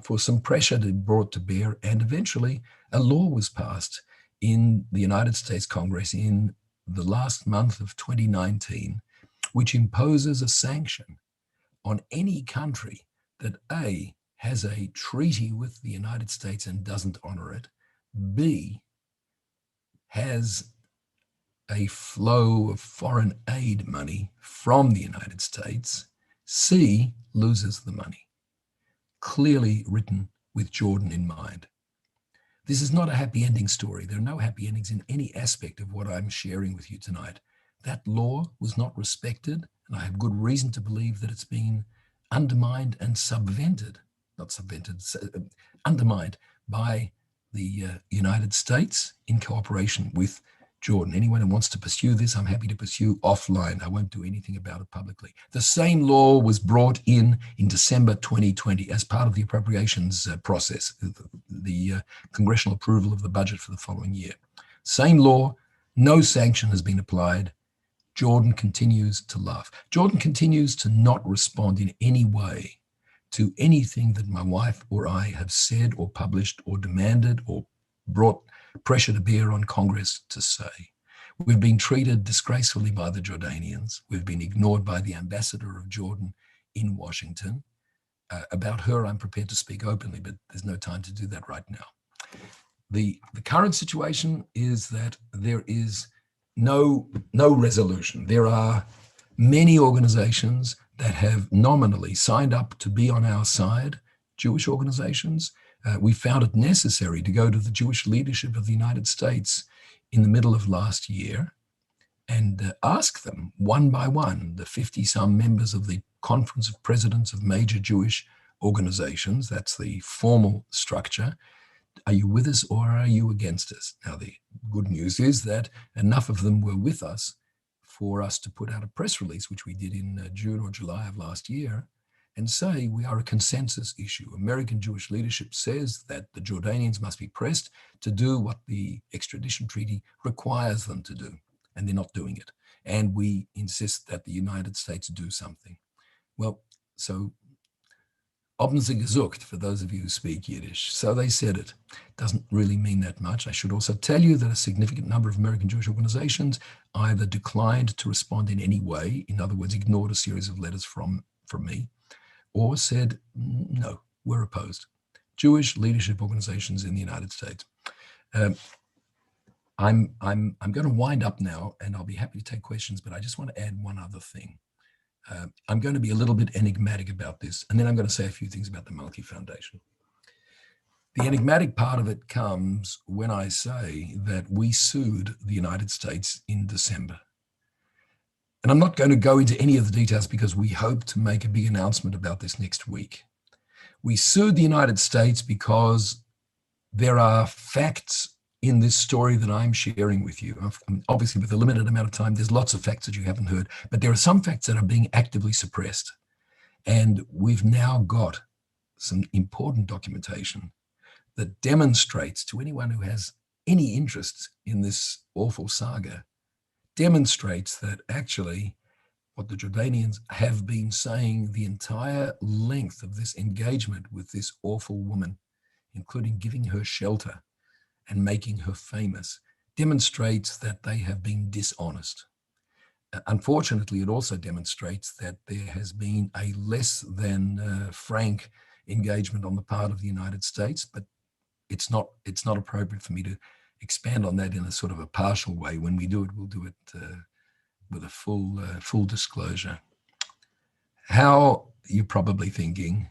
for some pressure to be brought to bear, and eventually a law was passed in the United States Congress in the last month of 2019, which imposes a sanction on any country that A, has a treaty with the United States and doesn't honor it, B, has a flow of foreign aid money from the United States, C, loses the money. Clearly written with Jordan in mind. This is not a happy ending story. There are no happy endings in any aspect of what I'm sharing with you tonight. That law was not respected, and I have good reason to believe that it's been undermined and undermined by the United States in cooperation with Jordan. Anyone who wants to pursue this, I'm happy to pursue offline. I won't do anything about it publicly. The same law was brought in December 2020 as part of the appropriations process, the congressional approval of the budget for the following year. Same law, no sanction has been applied. Jordan continues to laugh. Jordan continues to not respond in any way to anything that my wife or I have said or published or demanded or brought pressure to bear on Congress to say. We've been treated disgracefully by the Jordanians. We've been ignored by the ambassador of Jordan in Washington. About her, I'm prepared to speak openly, but there's no time to do that right now. The current situation is that there is no resolution. There are many organizations that have nominally signed up to be on our side, Jewish organizations. We found it necessary to go to the Jewish leadership of the United States in the middle of last year and ask them one by one, the 50-some members of the Conference of Presidents of Major Jewish Organizations, that's the formal structure, are you with us or are you against us? Now, the good news is that enough of them were with us for us to put out a press release, which we did in June or July of last year, and say we are a consensus issue. American Jewish leadership says that the Jordanians must be pressed to do what the extradition treaty requires them to do, and they're not doing it. And we insist that the United States do something. Well, so Haben sie gesucht, for those of you who speak Yiddish. So they said it. Doesn't really mean that much. I should also tell you that a significant number of American Jewish organizations either declined to respond in any way, in other words, ignored a series of letters from me, or said, no, we're opposed. Jewish leadership organizations in the United States. I'm going to wind up now, and I'll be happy to take questions, but I just want to add one other thing. I'm going to be a little bit enigmatic about this, and then I'm going to say a few things about the Malki Foundation. The enigmatic part of it comes when I say that we sued the United States in December. And I'm not going to go into any of the details because we hope to make a big announcement about this next week. We sued the United States because there are facts in this story that I'm sharing with you. Obviously, with a limited amount of time, there's lots of facts that you haven't heard, but there are some facts that are being actively suppressed. And we've now got some important documentation that demonstrates to anyone who has any interest in this awful saga, demonstrates that actually what the Jordanians have been saying the entire length of this engagement with this awful woman, including giving her shelter and making her famous, demonstrates that they have been dishonest. Unfortunately, it also demonstrates that there has been a less than frank engagement on the part of the United States, but it's not appropriate for me to expand on that in a sort of a partial way. When we do it, we'll do it with a full disclosure. How, you're probably thinking,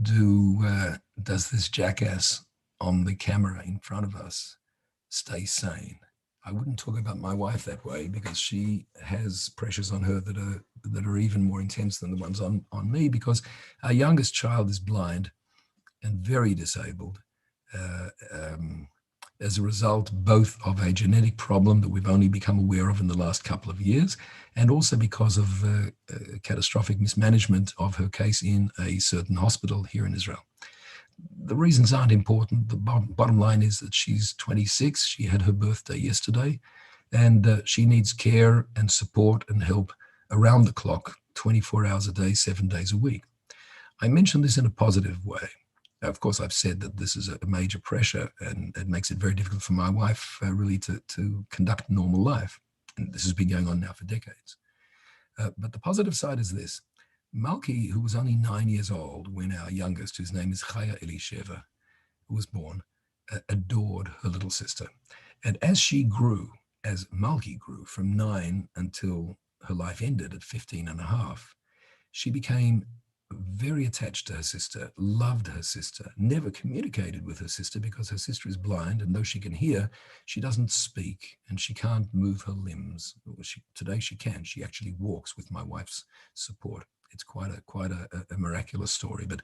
does this jackass on the camera in front of us stay sane? I wouldn't talk about my wife that way because she has pressures on her that are even more intense than the ones on me, because our youngest child is blind and very disabled as a result both of a genetic problem that we've only become aware of in the last couple of years, and also because of catastrophic mismanagement of her case in a certain hospital here in Israel. The reasons aren't important. The bottom line is that she's 26. She had her birthday yesterday, and she needs care and support and help around the clock, 24 hours a day, 7 days a week. I mention this in a positive way. Of course, I've said that this is a major pressure, and it makes it very difficult for my wife really to conduct a normal life. And this has been going on now for decades. But the positive side is this. Malki, who was only 9 years old when our youngest, whose name is Chaya Elisheva, was born, adored her little sister. And as she grew, as Malki grew from 9 until her life ended at 15 and a half, she became very attached to her sister, loved her sister, never communicated with her sister because her sister is blind, and though she can hear, she doesn't speak and she can't move her limbs. Today she can. She actually walks with my wife's support. It's quite a miraculous story. But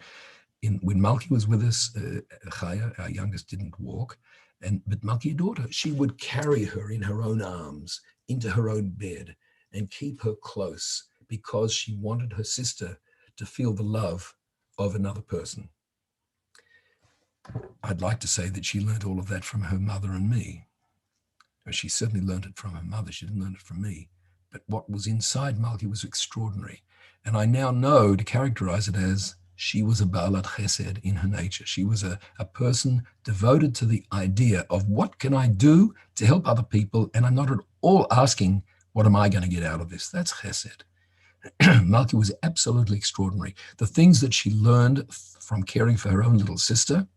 when Malki was with us, Chaya, our youngest, didn't walk, but Malki adored her. She would carry her in her own arms into her own bed and keep her close because she wanted her sister to feel the love of another person. I'd like to say that she learned all of that from her mother and me. She certainly learned it from her mother. She didn't learn it from me. But what was inside Malki was extraordinary. And I now know to characterize it as she was a Baalat Chesed in her nature. She was a person devoted to the idea of what can I do to help other people, and I'm not at all asking what am I going to get out of this. That's Chesed. Malki was absolutely extraordinary. The things that she learned from caring for her own little sister,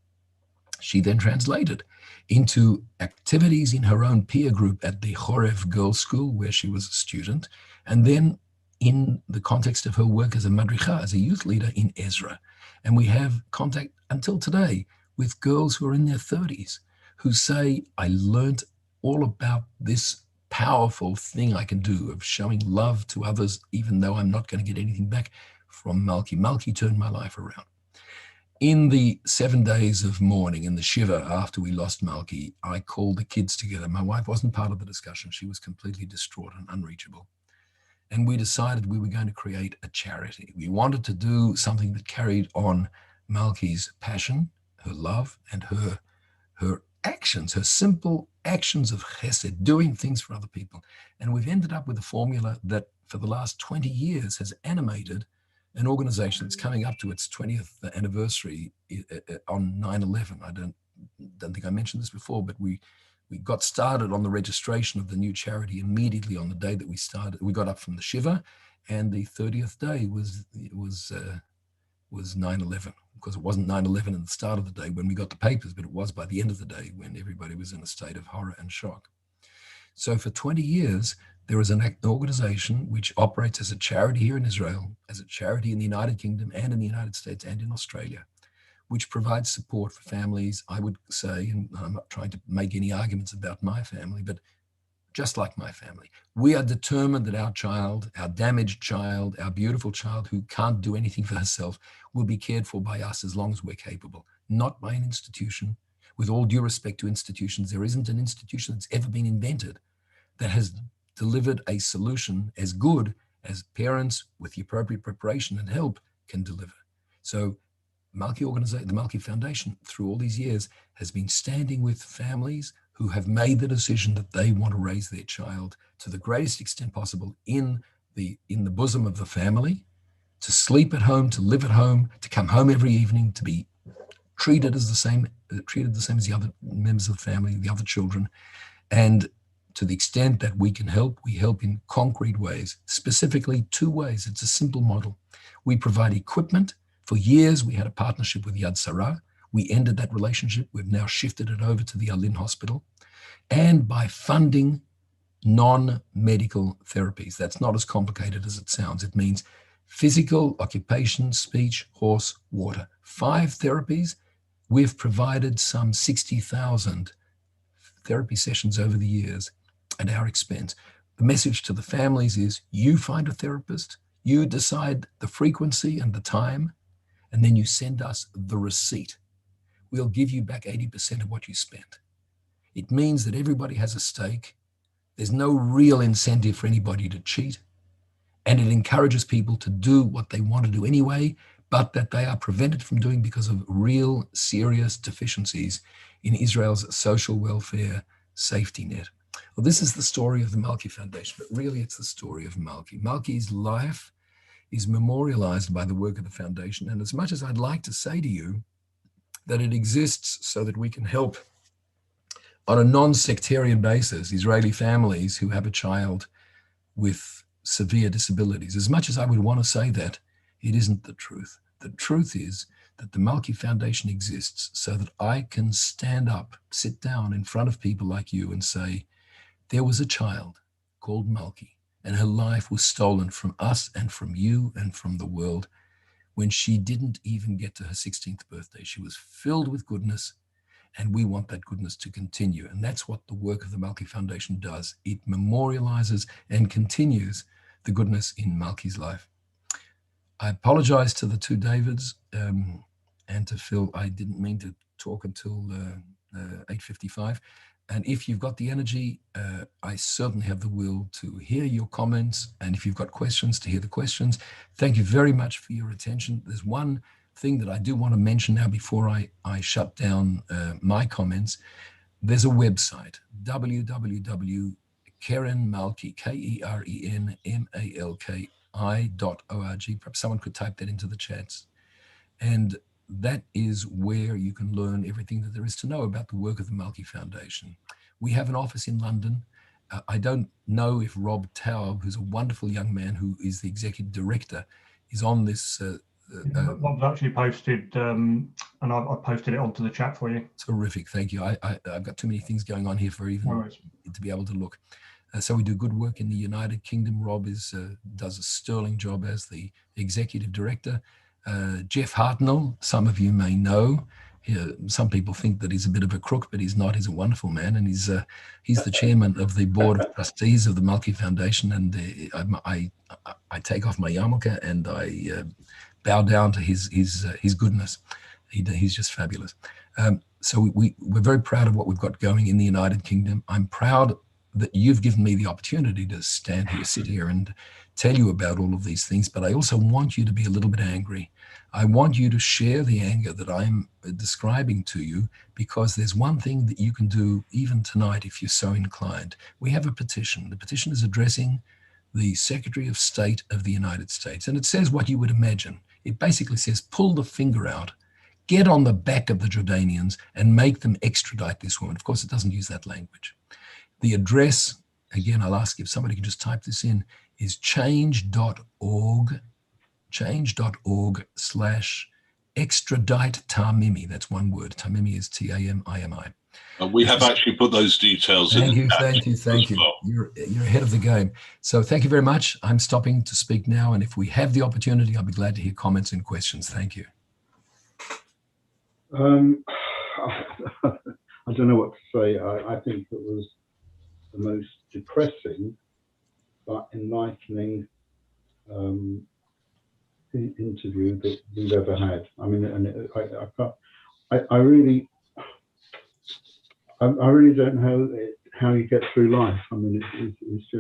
she then translated into activities in her own peer group at the Chorev Girls' School, where she was a student, and then in the context of her work as a madricha, as a youth leader in Ezra. And we have contact until today with girls who are in their 30s who say, I learned all about this powerful thing I can do of showing love to others, even though I'm not going to get anything back from Malki. Malki turned my life around. In the 7 days of mourning, in the shiva after we lost Malki, I called the kids together. My wife wasn't part of the discussion. She was completely distraught and unreachable. And we decided we were going to create a charity. We wanted to do something that carried on Malki's passion, her love, and her actions, her simple actions of chesed, doing things for other people. And we've ended up with a formula that for the last 20 years has animated an organization that's coming up to its 20th anniversary on 9/11. I don't think I mentioned this before, but we got started on the registration of the new charity immediately on the day that we started. We got up from the shiva, and the 30th day was 9/11, because it wasn't 9/11 at the start of the day when we got the papers, but it was by the end of the day when everybody was in a state of horror and shock. So for 20 years, there is an organization which operates as a charity here in Israel, as a charity in the United Kingdom and in the United States and in Australia, which provides support for families, I would say, and I'm not trying to make any arguments about my family, but just like my family, we are determined that our child, our damaged child, our beautiful child who can't do anything for herself will be cared for by us as long as we're capable, not by an institution. With all due respect to institutions, there isn't an institution that's ever been invented that has delivered a solution as good as parents with the appropriate preparation and help can deliver. So Malki organization, the Malki Foundation, through all these years, has been standing with families who have made the decision that they want to raise their child to the greatest extent possible in the bosom of the family, to sleep at home, to live at home, to come home every evening, to be treated the same as the other members of the family, the other children. And to the extent that we can help, we help in concrete ways, specifically 2 ways. It's a simple model. We provide equipment. For years, we had a partnership with Yad Sarah. We ended that relationship. We've now shifted it over to the Alin Hospital. And by funding non-medical therapies, that's not as complicated as it sounds. It means physical, occupation, speech, horse, water. 5 therapies. We've provided some 60,000 therapy sessions over the years at our expense. The message to the families is you find a therapist, you decide the frequency and the time, and then you send us the receipt. We'll give you back 80% of what you spent. It means that everybody has a stake. There's no real incentive for anybody to cheat. And it encourages people to do what they want to do anyway, but that they are prevented from doing because of real serious deficiencies in Israel's social welfare safety net. Well, this is the story of the Malki Foundation, but really it's the story of Malki. Malki's life is memorialized by the work of the foundation. And as much as I'd like to say to you that it exists so that we can help on a non-sectarian basis Israeli families who have a child with severe disabilities, as much as I would want to say that, it isn't the truth. The truth is that the Malki Foundation exists so that I can stand up, sit down in front of people like you and say, there was a child called Malki, and her life was stolen from us and from you and from the world when she didn't even get to her 16th birthday. She was filled with goodness, and we want that goodness to continue. And that's what the work of the Malki Foundation does. It memorializes and continues the goodness in Malki's life. I apologize to the 2 Davids and to Phil. I didn't mean to talk until 8:55. And if you've got the energy, I certainly have the will to hear your comments. And if you've got questions, to hear the questions. Thank you very much for your attention. There's one thing that I do want to mention now before I shut down my comments. There's a website, www.kerenmalki, KERENMALKI.org. Perhaps someone could type that into the chats. And that is where you can learn everything that there is to know about the work of the Malki Foundation. We have an office in London. I don't know if Rob Taub, who's a wonderful young man who is the executive director, is on this. Rob's actually posted, and I posted it onto the chat for you. Terrific, thank you. I've got too many things going on here for even to be able to look. So we do good work in the United Kingdom. Rob does a sterling job as the executive director. Jeff Hartnell, some of you may know. Some people think that he's a bit of a crook, but he's not. He's a wonderful man, and he's the chairman of the board of trustees of the Malki Foundation. And I take off my yarmulke and I bow down to his goodness. He's just fabulous. So we're very proud of what we've got going in the United Kingdom. I'm proud that you've given me the opportunity to stand here, sit here and tell you about all of these things, but I also want you to be a little bit angry. I want you to share the anger that I'm describing to you, because there's one thing that you can do even tonight if you're so inclined. We have a petition. The petition is addressing the Secretary of State of the United States, and it says what you would imagine. It basically says, pull the finger out, get on the back of the Jordanians and make them extradite this woman. Of course, it doesn't use that language. The address, again, I'll ask if somebody can just type this in, is change.org/extradite Tamimi. That's one word. Tamimi is Tamimi. We have actually put those details in. Thank you. Well. You're ahead of the game. So thank you very much. I'm stopping to speak now. And if we have the opportunity, I'll be glad to hear comments and questions. Thank you. Um, I don't know what to say. I think it was the most depressing but enlightening interview that we've ever had. I mean, and I can't. I really don't know how you get through life. I mean, it's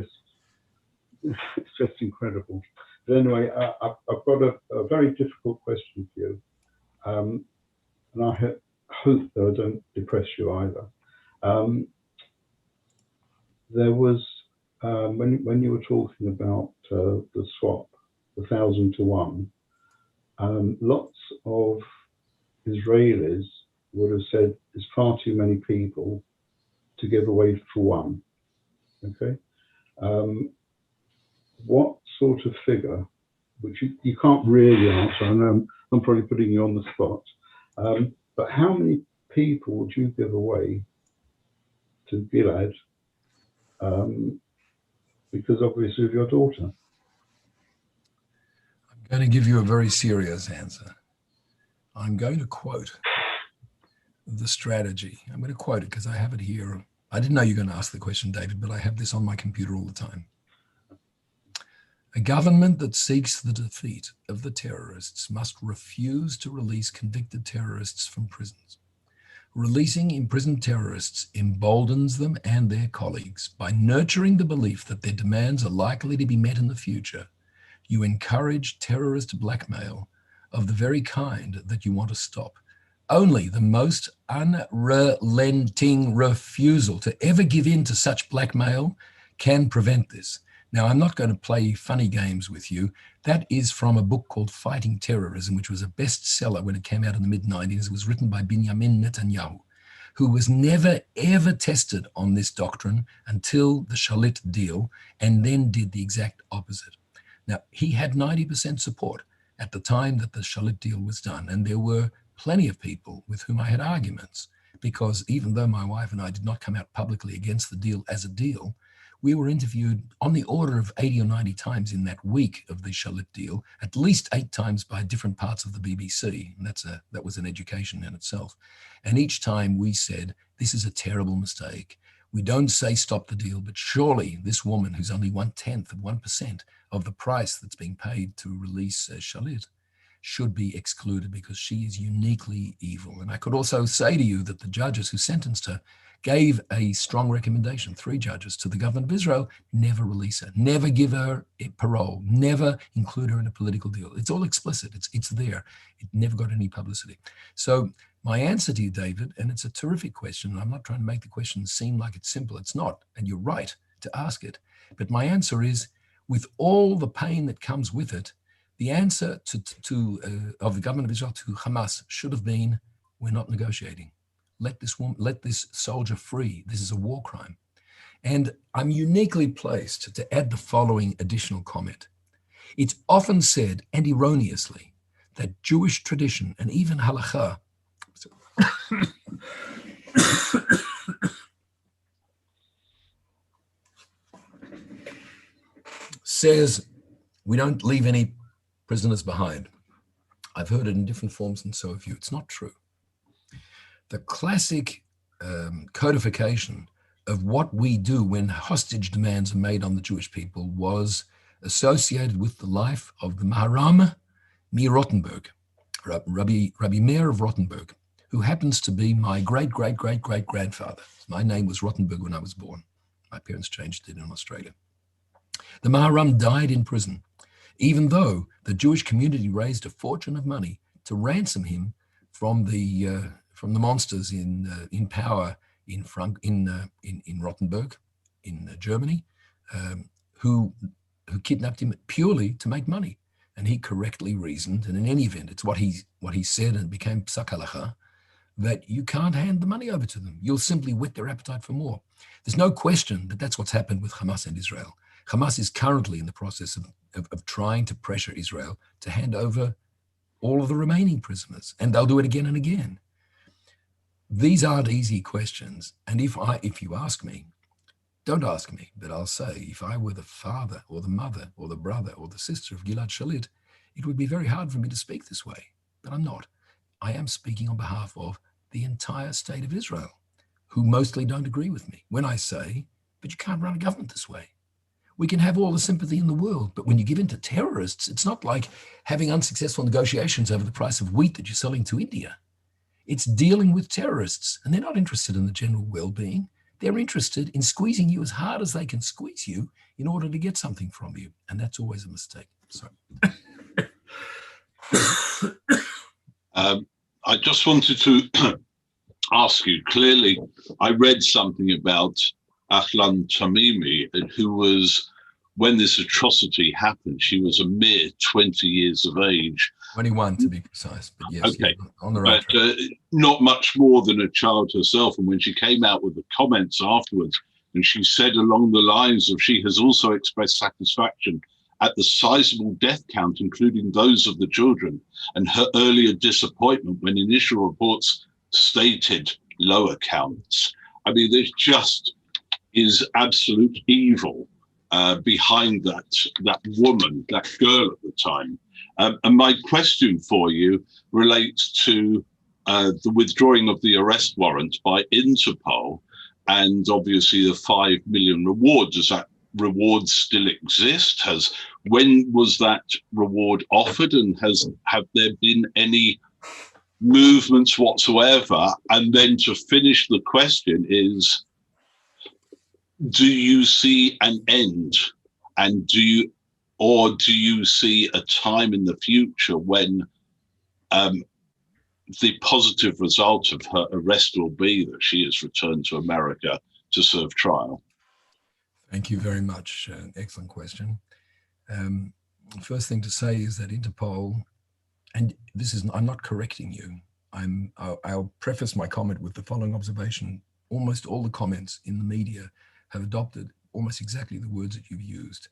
just incredible. But anyway, I've got a very difficult question for you, and I hope that I don't depress you either. There was when you were talking about the swap, the 1,000 to 1. Lots of Israelis would have said there's far too many people to give away for one. Okay, what sort of figure, which you can't really answer, I know I'm probably putting you on the spot, but how many people would you give away to Gilad because obviously of your daughter? I'm going to give you a very serious answer. I'm going to quote the strategy. I'm going to quote it because I have it here. I didn't know you were going to ask the question, David, but I have this on my computer all the time. A government that seeks the defeat of the terrorists must refuse to release convicted terrorists from prisons. Releasing imprisoned terrorists emboldens them and their colleagues. By nurturing the belief that their demands are likely to be met in the future, you encourage terrorist blackmail of the very kind that you want to stop. Only the most unrelenting refusal to ever give in to such blackmail can prevent this. Now, I'm not going to play funny games with you. That is from a book called Fighting Terrorism, which was a bestseller when it came out in the mid-90s. It was written by Benjamin Netanyahu, who was never, ever tested on this doctrine until the Shalit deal, and then did the exact opposite. Now, he had 90% support at the time that the Shalit deal was done, and there were plenty of people with whom I had arguments, because even though my wife and I did not come out publicly against the deal as a deal, we were interviewed on the order of 80 or 90 times in that week of the Shalit deal, at least 8 times by different parts of the BBC. And that was an education in itself. And each time we said, this is a terrible mistake. We don't say stop the deal, but surely this woman who's only 1/10 of 1% of the price that's being paid to release Shalit should be excluded because she is uniquely evil. And I could also say to you that the judges who sentenced her gave a strong recommendation, 3 judges, to the government of Israel: never release her, never give her a parole, never include her in a political deal. It's all explicit, it's there. It never got any publicity. So my answer to you, David, and it's a terrific question, and I'm not trying to make the question seem like it's simple, it's not, and you're right to ask it, but my answer is, with all the pain that comes with it, the answer of the government of Israel to Hamas should have been, we're not negotiating. Let this soldier free. This is a war crime. And I'm uniquely placed to add the following additional comment. It's often said, and erroneously, that Jewish tradition and even halakha says we don't leave any prisoners behind. I've heard it in different forms, and so have you. It's not true. The classic codification of what we do when hostage demands are made on the Jewish people was associated with the life of the Maharam Rothenburg, Rabbi Meir of Rothenburg, who happens to be my great-great-great-great-grandfather. My name was Rothenburg when I was born. My parents changed it in Australia. The Maharam died in prison, even though the Jewish community raised a fortune of money to ransom him from the monsters in power in Rothenburg, in Germany, who kidnapped him purely to make money. And he correctly reasoned, and in any event, it's what he said, and it became psak halacha, that you can't hand the money over to them. You'll simply whet their appetite for more. There's no question that that's what's happened with Hamas and Israel. Hamas is currently in the process of trying to pressure Israel to hand over all of the remaining prisoners, and they'll do it again and again. These aren't easy questions, and if you ask me, don't ask me, but I'll say, if I were the father or the mother or the brother or the sister of Gilad Shalit, it would be very hard for me to speak this way, but I'm not. I am speaking on behalf of the entire state of Israel, who mostly don't agree with me when I say, but you can't run a government this way. We can have all the sympathy in the world, but when you give in to terrorists, it's not like having unsuccessful negotiations over the price of wheat that you're selling to India. It's dealing with terrorists, and they're not interested in the general well-being. They're interested in squeezing you as hard as they can squeeze you in order to get something from you, and that's always a mistake. Sorry. I just wanted to ask you, clearly, I read something about Ahlan Tamimi, who was, when this atrocity happened, she was a mere 20 years of age. 21 to be precise, but yes, okay. On the right but not much more than a child herself. And when she came out with the comments afterwards, and she said along the lines of, she has also expressed satisfaction at the sizable death count, including those of the children, and her earlier disappointment when initial reports stated lower counts. I mean, there just is absolute evil behind that woman, that girl at the time. And my question for you relates to the withdrawing of the arrest warrant by Interpol, and obviously the 5 million reward. Does that reward still exist? When was that reward offered, and have there been any movements whatsoever? And then to finish the question is, do you see an end, and do you see a time in the future when the positive result of her arrest will be that she is returned to America to serve trial? Thank you very much. Excellent question. First thing to say is that Interpol, and I'm not correcting you. I'll preface my comment with the following observation. Almost all the comments in the media have adopted almost exactly the words that you've used.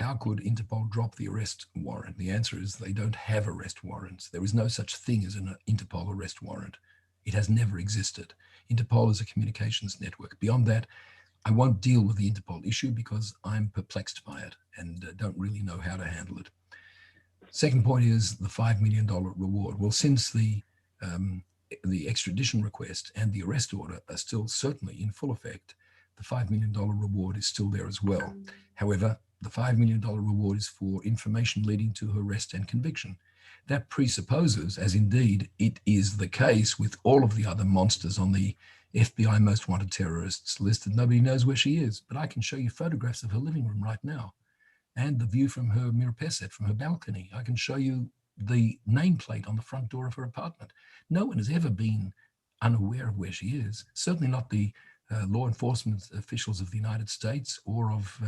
How could Interpol drop the arrest warrant? The answer is they don't have arrest warrants. There is no such thing as an Interpol arrest warrant. It has never existed. Interpol is a communications network. Beyond that, I won't deal with the Interpol issue because I'm perplexed by it and don't really know how to handle it. Second point is the $5 million reward. Well, since the extradition request and the arrest order are still certainly in full effect, the $5 million reward is still there as well. However, the $5 million reward is for information leading to arrest and conviction. That presupposes, as indeed it is the case with all of the other monsters on the FBI most wanted terrorists list, that nobody knows where she is. But I can show you photographs of her living room right now and the view from her Mirapesset, from her balcony. I can show you the nameplate on the front door of her apartment. No one has ever been unaware of where she is, certainly not the law enforcement officials of the United States or of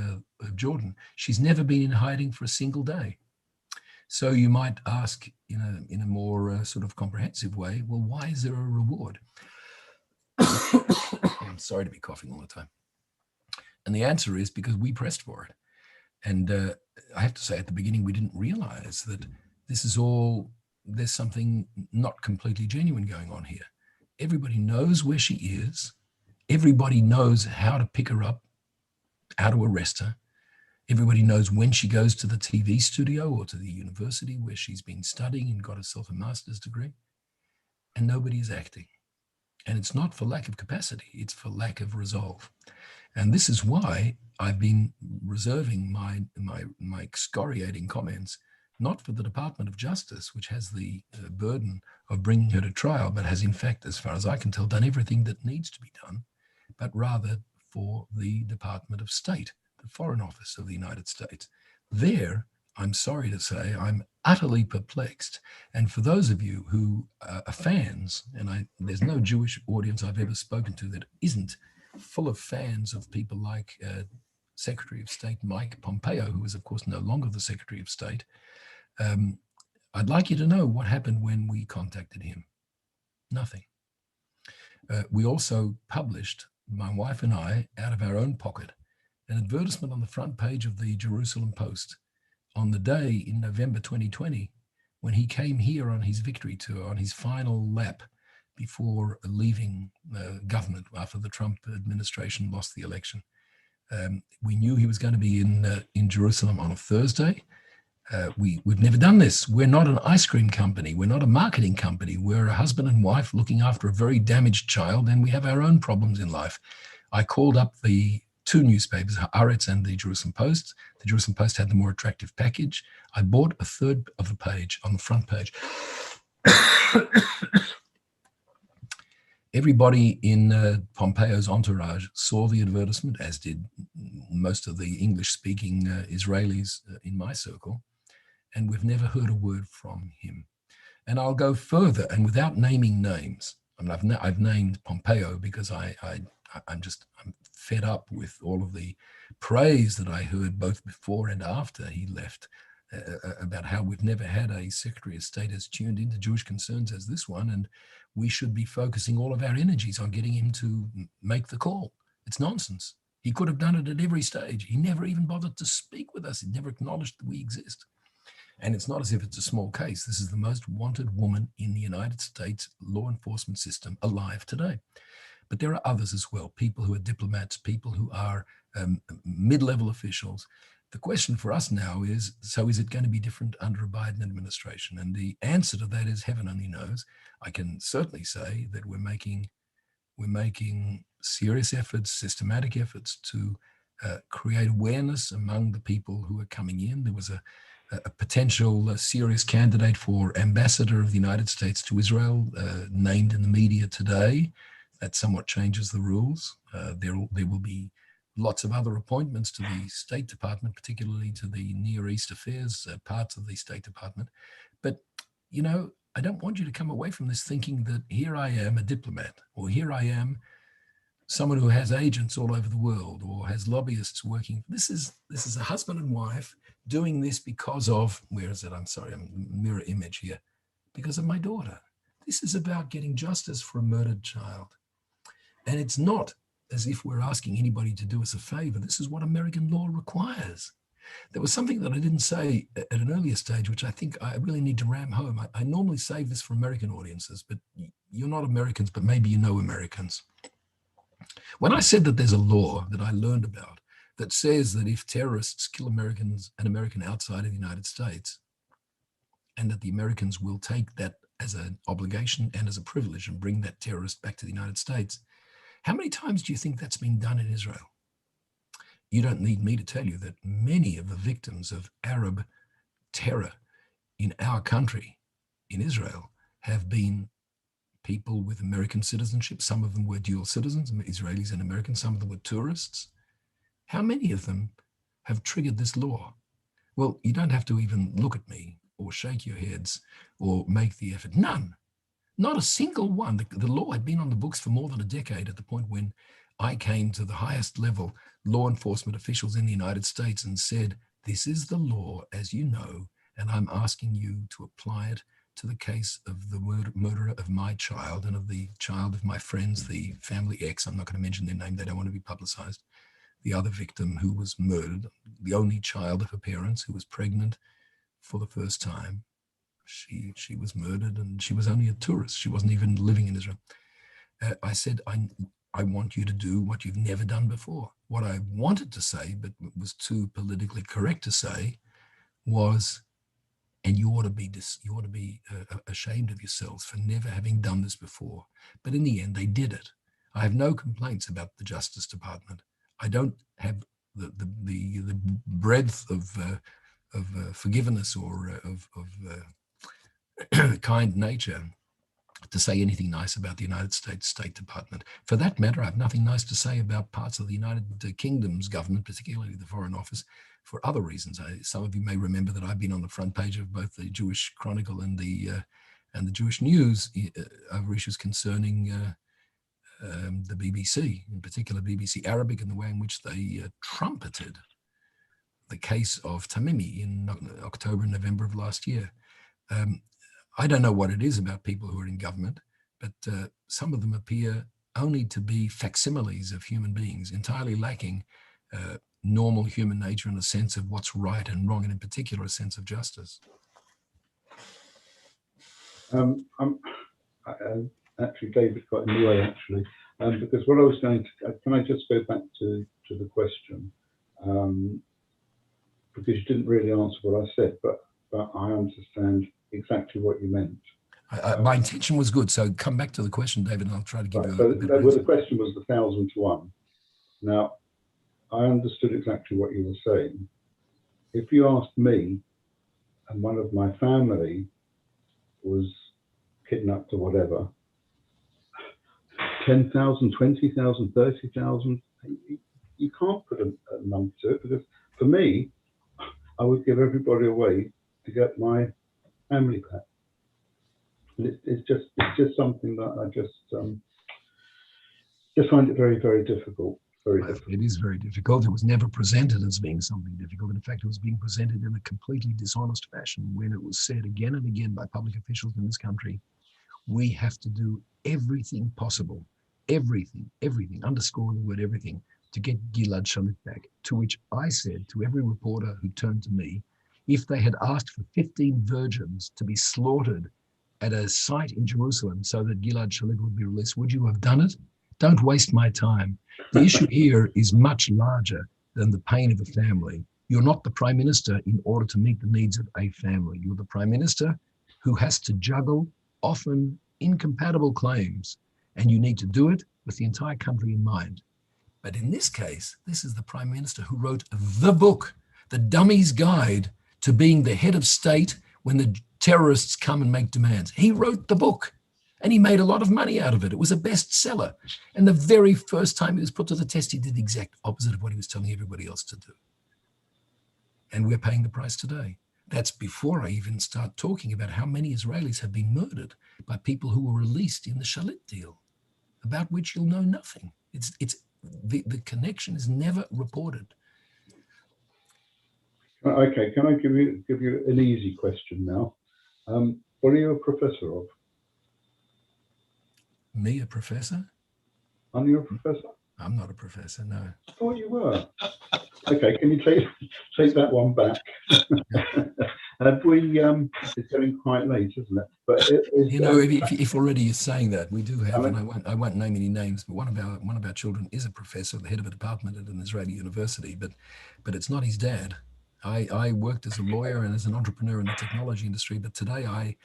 Jordan. She's never been in hiding for a single day. So you might ask in a more sort of comprehensive way, well, why is there a reward? I'm sorry to be coughing all the time. And the answer is because we pressed for it. And I have to say at the beginning, we didn't realize that there's something not completely genuine going on here. Everybody knows where she is. Everybody knows how to pick her up, how to arrest her. Everybody knows when she goes to the TV studio or to the university where she's been studying and got herself a master's degree. And nobody is acting. And it's not for lack of capacity, it's for lack of resolve. And this is why I've been reserving my excoriating comments, not for the Department of Justice, which has the burden of bringing her to trial, but has in fact, as far as I can tell, done everything that needs to be done, but rather for the Department of State, the Foreign Office of the United States. There, I'm sorry to say, I'm utterly perplexed. And for those of you who are fans, and there's no Jewish audience I've ever spoken to that isn't full of fans of people like Secretary of State Mike Pompeo, who is, of course, no longer the Secretary of State. I'd like you to know what happened when we contacted him. Nothing. We also published, my wife and I, out of our own pocket, an advertisement on the front page of the Jerusalem Post on the day in November 2020 when he came here on his victory tour, on his final lap before leaving government after the Trump administration lost the election. We knew he was going to be in Jerusalem on a Thursday. We've never done this. We're not an ice cream company. We're not a marketing company. We're a husband and wife looking after a very damaged child, and we have our own problems in life. I called up the two newspapers, Haaretz and the Jerusalem Post. The Jerusalem Post had the more attractive package. I bought a third of the page on the front page. Everybody in Pompeo's entourage saw the advertisement, as did most of the English-speaking Israelis in my circle, and we've never heard a word from him. And I'll go further, and without naming names. I mean, I've named Pompeo because I'm fed up with all of the praise that I heard both before and after he left about how we've never had a Secretary of State as tuned into Jewish concerns as this one, and we should be focusing all of our energies on getting him to make the call. It's nonsense. He could have done it at every stage. He never even bothered to speak with us. He never acknowledged that we exist. And it's not as if it's a small case. This is the most wanted woman in the United States law enforcement system alive today. But there are others as well, people who are diplomats, people who are mid-level officials. The question for us now is, so is it going to be different under a Biden administration? And the answer to that is heaven only knows. I can certainly say that we're making serious efforts, systematic efforts to create awareness among the people who are coming in. There was a potential serious candidate for ambassador of the United States to Israel named in the media today. That somewhat changes the rules. There will be lots of other appointments to the State Department, particularly to the Near East affairs parts of the State Department. But, you know, I don't want you to come away from this thinking that here I am a diplomat, or here I am someone who has agents all over the world or has lobbyists working. This is a husband and wife doing this because of, where is it? I'm sorry, I'm mirror image here. Because of my daughter. This is about getting justice for a murdered child. And it's not as if we're asking anybody to do us a favor. This is what American law requires. There was something that I didn't say at an earlier stage, which I think I really need to ram home. I normally save this for American audiences, but you're not Americans, but maybe you know Americans. When I said that there's a law that I learned about that says that if terrorists kill Americans, an American outside of the United States, and that the Americans will take that as an obligation and as a privilege and bring that terrorist back to the United States, how many times do you think that's been done in Israel? You don't need me to tell you that many of the victims of Arab terror in our country, in Israel, have been people with American citizenship. Some of them were dual citizens, Israelis and Americans. Some of them were tourists. How many of them have triggered this law? Well, you don't have to even look at me or shake your heads or make the effort. None. Not a single one. The law had been on the books for more than a decade at the point when I came to the highest level law enforcement officials in the United States and said, this is the law, as you know, and I'm asking you to apply it to the case of the murderer of my child and of the child of my friends, the family X. I'm not going to mention their name. They don't want to be publicized. The other victim who was murdered, the only child of her parents who was pregnant for the first time. She was murdered, and she was only a tourist. She wasn't even living in Israel. I said, I want you to do what you've never done before. What I wanted to say, but was too politically correct to say, was, and you ought to be ashamed of yourselves for never having done this before. But in the end, they did it. I have no complaints about the Justice Department. I don't have the breadth of forgiveness or of kind nature to say anything nice about the United States State Department. For that matter, I have nothing nice to say about parts of the United Kingdom's government, particularly the Foreign Office, for other reasons. Some of you may remember that I've been on the front page of both the Jewish Chronicle and the Jewish News over issues concerning the BBC, in particular BBC Arabic, and the way in which they trumpeted the case of Tamimi in October and November of last year. I don't know what it is about people who are in government, but some of them appear only to be facsimiles of human beings, entirely lacking normal human nature and a sense of what's right and wrong, and in particular, a sense of justice. Actually, David got in the way, actually, because what I was going to, can I just go back to the question? because you didn't really answer what I said, but I understand exactly what you meant. My intention was good, so come back to the question, David, and I'll try to give you a better well, answer. the question was the 1,000 to 1. Now, I understood exactly what you were saying. If you asked me, and one of my family was kidnapped or whatever, 10,000, 20,000, 30,000, you can't put a number to it, because for me, I would give everybody away to get my family back. And it's just something that I just find it very, very difficult. Very difficult. It is very difficult. It was never presented as being something difficult. In fact, it was being presented in a completely dishonest fashion when it was said again and again by public officials in this country, we have to do everything possible, everything, underscore the word everything, to get Gilad Shalit back. To which I said to every reporter who turned to me, if they had asked for 15 virgins to be slaughtered at a site in Jerusalem so that Gilad Shalit would be released, would you have done it? Don't waste my time. The issue here is much larger than the pain of a family. You're not the prime minister in order to meet the needs of a family. You're the prime minister who has to juggle often incompatible claims, and you need to do it with the entire country in mind. But in this case, this is the prime minister who wrote the book, The Dummy's Guide to Being the Head of State When the Terrorists Come and Make Demands. He wrote the book. And he made a lot of money out of it. It was a bestseller. And the very first time he was put to the test, he did the exact opposite of what he was telling everybody else to do. And we're paying the price today. That's before I even start talking about how many Israelis have been murdered by people who were released in the Shalit deal, about which you'll know nothing. The connection is never reported. Okay, can I give you an easy question now? What are you a professor of? Me, a professor? Are you a professor? I'm not a professor, no. I thought you were. Okay, can you take that one back? It's getting quite late, isn't it? But if already you're saying that, we do have, and I won't name any names, but one of our children is a professor, the head of a department at an Israeli university, but it's not his dad. I worked as a lawyer and as an entrepreneur in the technology industry, but today I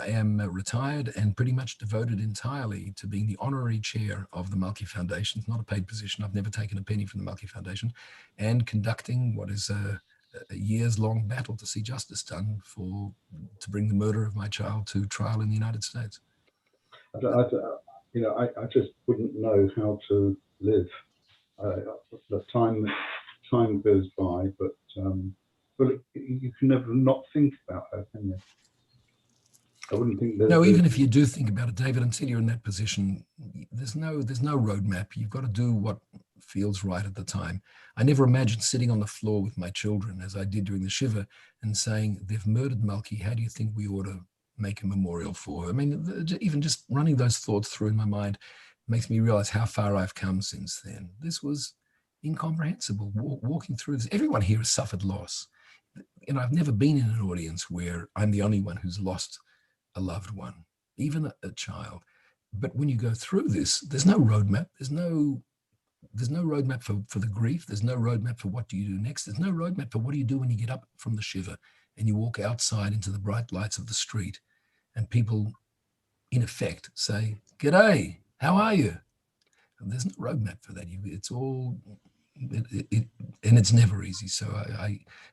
am retired and pretty much devoted entirely to being the honorary chair of the Malki Foundation. It's not a paid position. I've never taken a penny from the Malki Foundation, and conducting what is a years-long battle to see justice done to bring the murder of my child to trial in the United States. I just wouldn't know how to live. The time goes by, but you can never not think about her, can you? I wouldn't think that. No, even if you do think about it, David, until you're in that position, there's no roadmap. You've got to do what feels right at the time. I never imagined sitting on the floor with my children, as I did during the Shiva, and saying, they've murdered Malki. How do you think we ought to make a memorial for her? I mean, even just running those thoughts through in my mind makes me realize how far I've come since then. This was incomprehensible, walking through this. Everyone here has suffered loss. I've never been in an audience where I'm the only one who's lost a loved one, even a child. But when you go through this, there's no roadmap. There's no roadmap for the grief. There's no roadmap for what do you do next. There's no roadmap for what do you do when you get up from the Shiva and you walk outside into the bright lights of the street and people, in effect, say, "G'day, how are you?" And there's no roadmap for that. It's all, and it's never easy. So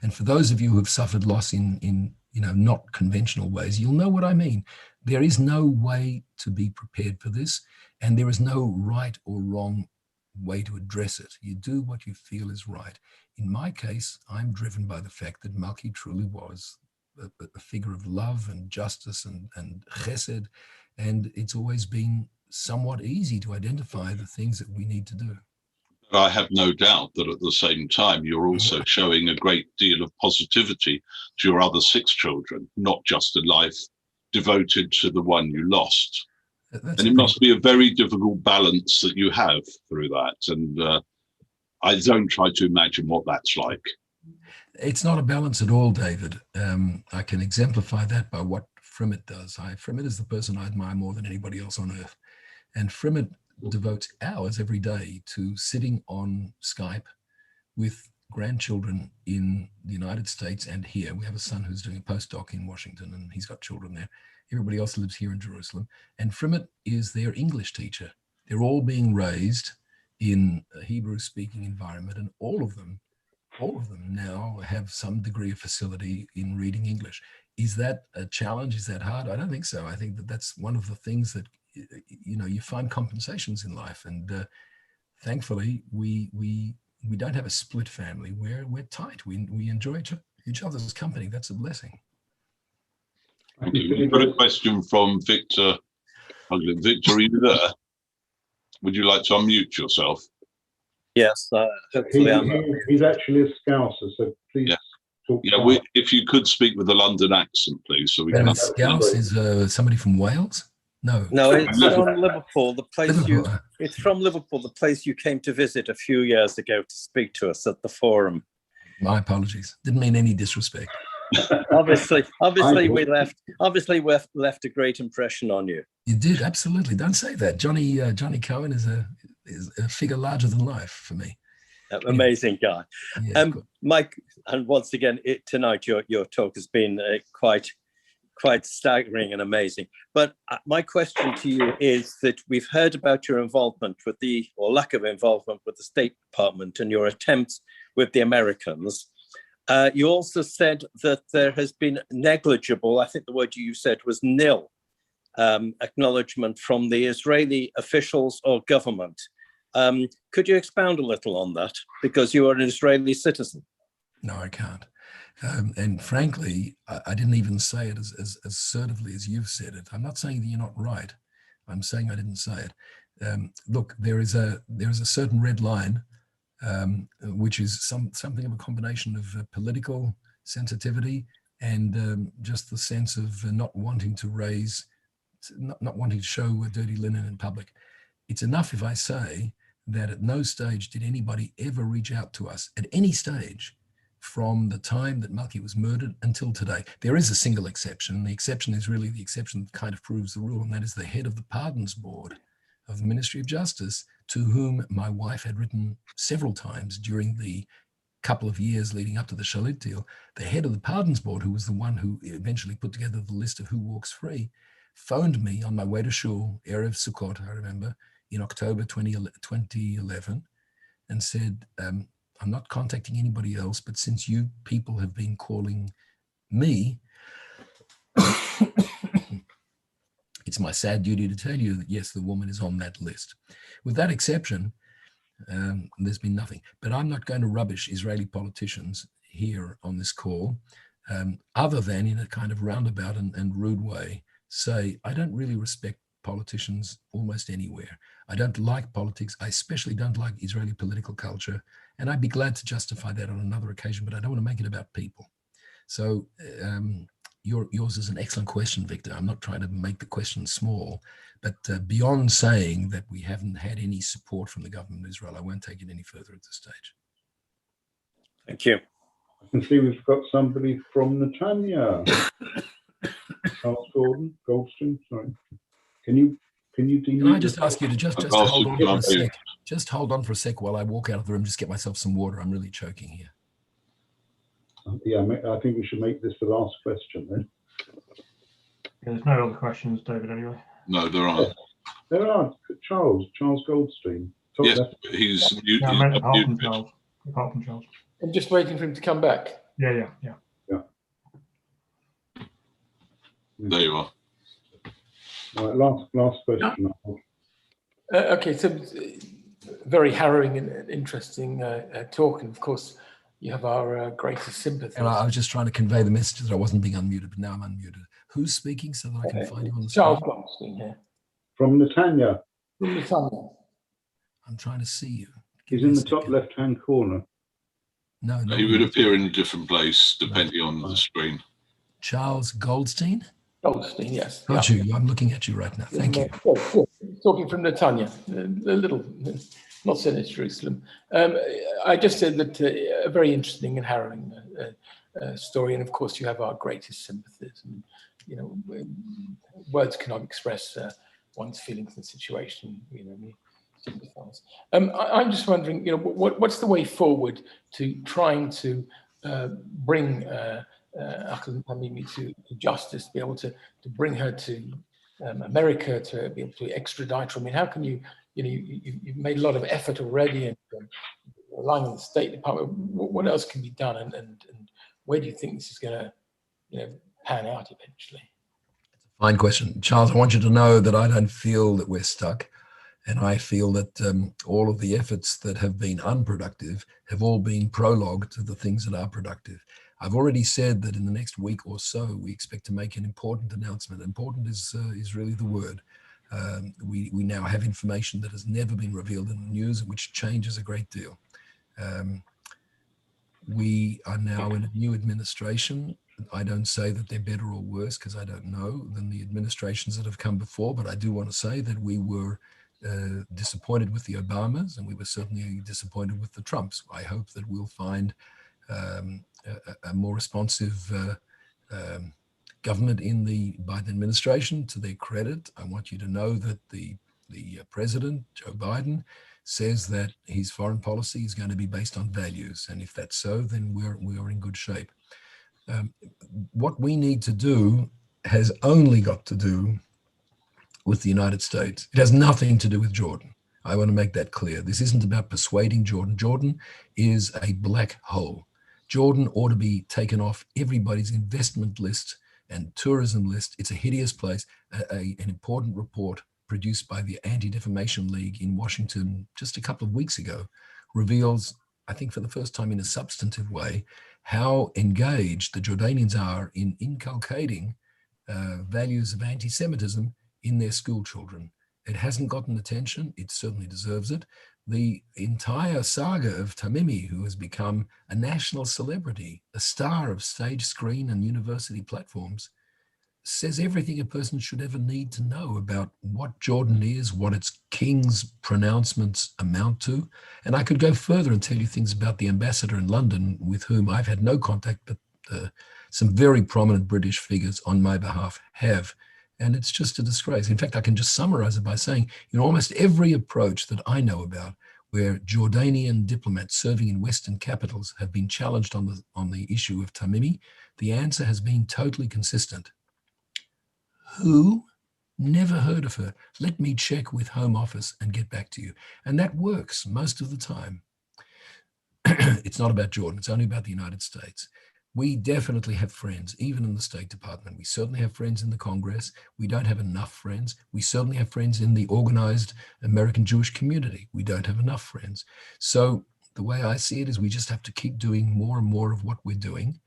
and for those of you who have suffered loss in not conventional ways, you'll know what I mean. There is no way to be prepared for this, and there is no right or wrong way to address it. You do what you feel is right. In my case, I'm driven by the fact that Malki truly was a figure of love and justice and chesed, and it's always been somewhat easy to identify the things that we need to do. I have no doubt that at the same time, you're also showing a great deal of positivity to your other 6 children, not just a life devoted to the one you lost. And it must be a very difficult balance that you have through that. And I don't try to imagine what that's like. It's not a balance at all, David. I can exemplify that by what Frimit does. Frimit is the person I admire more than anybody else on earth. And Frimit devotes hours every day to sitting on Skype with grandchildren in the United States and here. We have a son who's doing a postdoc in Washington, and he's got children there. Everybody else lives here in Jerusalem. And Frimet is their English teacher. They're all being raised in a Hebrew-speaking environment, and all of them now have some degree of facility in reading English. Is that a challenge? Is that hard? I don't think so. I think that that's one of the things that, you find compensations in life. And thankfully, we don't have a split family. We're tight. We enjoy each other's company. That's a blessing. Thank you. We've got a question from Victor. Victor, are you there? Would you like to unmute yourself? Yes, hopefully he's actually a Scouser, so please talk. Yeah, if you could speak with a London accent, please, so we can. Scouse is somebody from Wales? No, it's from Liverpool. The place Liverpool. It's from Liverpool, the place you came to visit a few years ago to speak to us at the forum. My apologies. Didn't mean any disrespect. obviously we left a great impression on you. You did, absolutely. Don't say that. Johnny Cohen is a figure larger than life for me. Amazing guy. Yeah, Mike, and once again, tonight your talk has been quite staggering and amazing. But my question to you is that we've heard about your involvement with or lack of involvement with the State Department and your attempts with the Americans. You also said that there has been negligible, I think the word you said was nil, acknowledgement from the Israeli officials or government. Could you expound a little on that? Because you are an Israeli citizen. No, I can't. And frankly, I didn't even say it as assertively as you've said it. I'm not saying that you're not right. I'm saying I didn't say it. Look, there is a certain red line, which is something of a combination of political sensitivity and just the sense of not wanting to not wanting to show dirty linen in public. It's enough if I say that at no stage did anybody ever reach out to us at any stage from the time that Malki was murdered until today. There is a single exception. The exception is really the exception that kind of proves the rule, and that is the head of the Pardons Board of the Ministry of Justice, to whom my wife had written several times during the couple of years leading up to the Shalit deal. The head of the Pardons Board, who was the one who eventually put together the list of who walks free, phoned me on my way to Shul, Erev Sukkot, I remember, in October 2011, and said, I'm not contacting anybody else, but since you people have been calling me, it's my sad duty to tell you that, yes, the woman is on that list. With that exception, there's been nothing. But I'm not going to rubbish Israeli politicians here on this call, other than in a kind of roundabout and rude way, say, I don't really respect politicians almost anywhere. I don't like politics. I especially don't like Israeli political culture. And I'd be glad to justify that on another occasion, but I don't want to make it about people. So yours is an excellent question, Victor. I'm not trying to make the question small, but beyond saying that we haven't had any support from the government of Israel, I won't take it any further at this stage. Thank you. I can see we've got somebody from Netanya. Charles Goldstein, sorry. Can I just ask you to just hold on for a sec? Just hold on for a sec while I walk out of the room, just get myself some water. I'm really choking here. Yeah, I think we should make this the last question then. Yeah, there's no other questions, David, anyway. No, there aren't. Yes, there are. Charles Goldstein. Yes, he's muted. No, I meant apart from Charles. I'm just waiting for him to come back. Yeah. There you are. All right, last question. Okay, so very harrowing and interesting talk, and of course you have our greatest sympathy. And I was just trying to convey the message that I wasn't being unmuted, but now I'm unmuted. Who's speaking so that I can find you on the Charles screen? Goldstein here. From Netanya. From Netanya. I'm trying to see you. He's in the top left-hand corner. No, He would appear in a different place depending on the screen. Charles Goldstein? Goldstein, yes. Got you. I'm looking at you right now. Thank you. Good. Talking from Netanya, a little, not so much Jerusalem. I just said that a very interesting and harrowing story, and of course you have our greatest sympathies. And, you know, words cannot express one's feelings and situation. You know, sympathise. I'm just wondering, you know, what's the way forward to trying to bring Ahmed Tamimi to justice, to be able to bring her to America, to be able to extradite her? I mean, how can you know, you've made a lot of effort already, and relying on the State Department. What else can be done, and where do you think this is going to, you know, pan out eventually? Fine question. Charles, I want you to know that I don't feel that we're stuck. And I feel that all of the efforts that have been unproductive have all been prologue to the things that are productive. I've already said that in the next week or so, we expect to make an important announcement. Important is really the word. We now have information that has never been revealed in the news, which changes a great deal. We are now in a new administration. I don't say that they're better or worse because I don't know than the administrations that have come before, but I do want to say that we were disappointed with the Obamas, and we were certainly disappointed with the Trumps. I hope that we'll find a more responsive government in the Biden administration. To their credit, I want you to know that the president, Joe Biden, says that his foreign policy is going to be based on values, and if that's so, then we're in good shape. What we need to do has only got to do with the United States. It has nothing to do with Jordan. I want to make that clear. This isn't about persuading Jordan. Jordan is a black hole. Jordan ought to be taken off everybody's investment list and tourism list. It's a hideous place. An important report produced by the Anti-Defamation League in Washington just a couple of weeks ago reveals, I think for the first time in a substantive way, how engaged the Jordanians are in inculcating values of anti-Semitism in their school children. It hasn't gotten attention. It certainly deserves it. The entire saga of Tamimi, who has become a national celebrity, a star of stage, screen, and university platforms, says everything a person should ever need to know about what Jordan is, what its king's pronouncements amount to. And I could go further and tell you things about the ambassador in London, with whom I've had no contact, but some very prominent British figures on my behalf have. And it's just a disgrace. In fact, I can just summarize it by saying, in almost every approach that I know about where Jordanian diplomats serving in Western capitals have been challenged on the issue of Tamimi, the answer has been totally consistent. Who? Never heard of her. Let me check with Home Office and get back to you. And that works most of the time. It's not about Jordan. It's only about the United States. We definitely have friends, even in the State Department. We certainly have friends in the Congress. We don't have enough friends. We certainly have friends in the organized American Jewish community. We don't have enough friends. So the way I see it is we just have to keep doing more and more of what we're doing.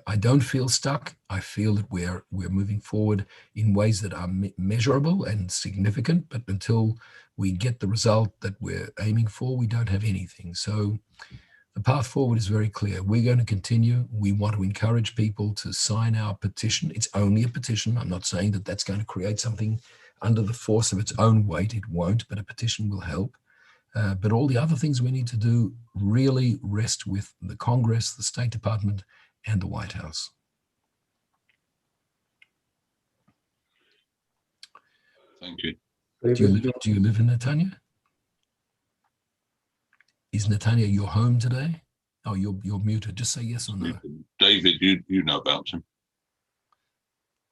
I don't feel stuck. I feel that we're moving forward in ways that are measurable and significant, but until we get the result that we're aiming for, we don't have anything. So the path forward is very clear. We're going to continue. We want to encourage people to sign our petition. It's only a petition. I'm not saying that that's going to create something under the force of its own weight. It won't, but a petition will help. But all the other things we need to do really rest with the Congress, the State Department, and the White House. Thank you. Do you live in Netanya? Is Netanya your home today? Oh, you're muted. Just say yes or no. David, you know about him.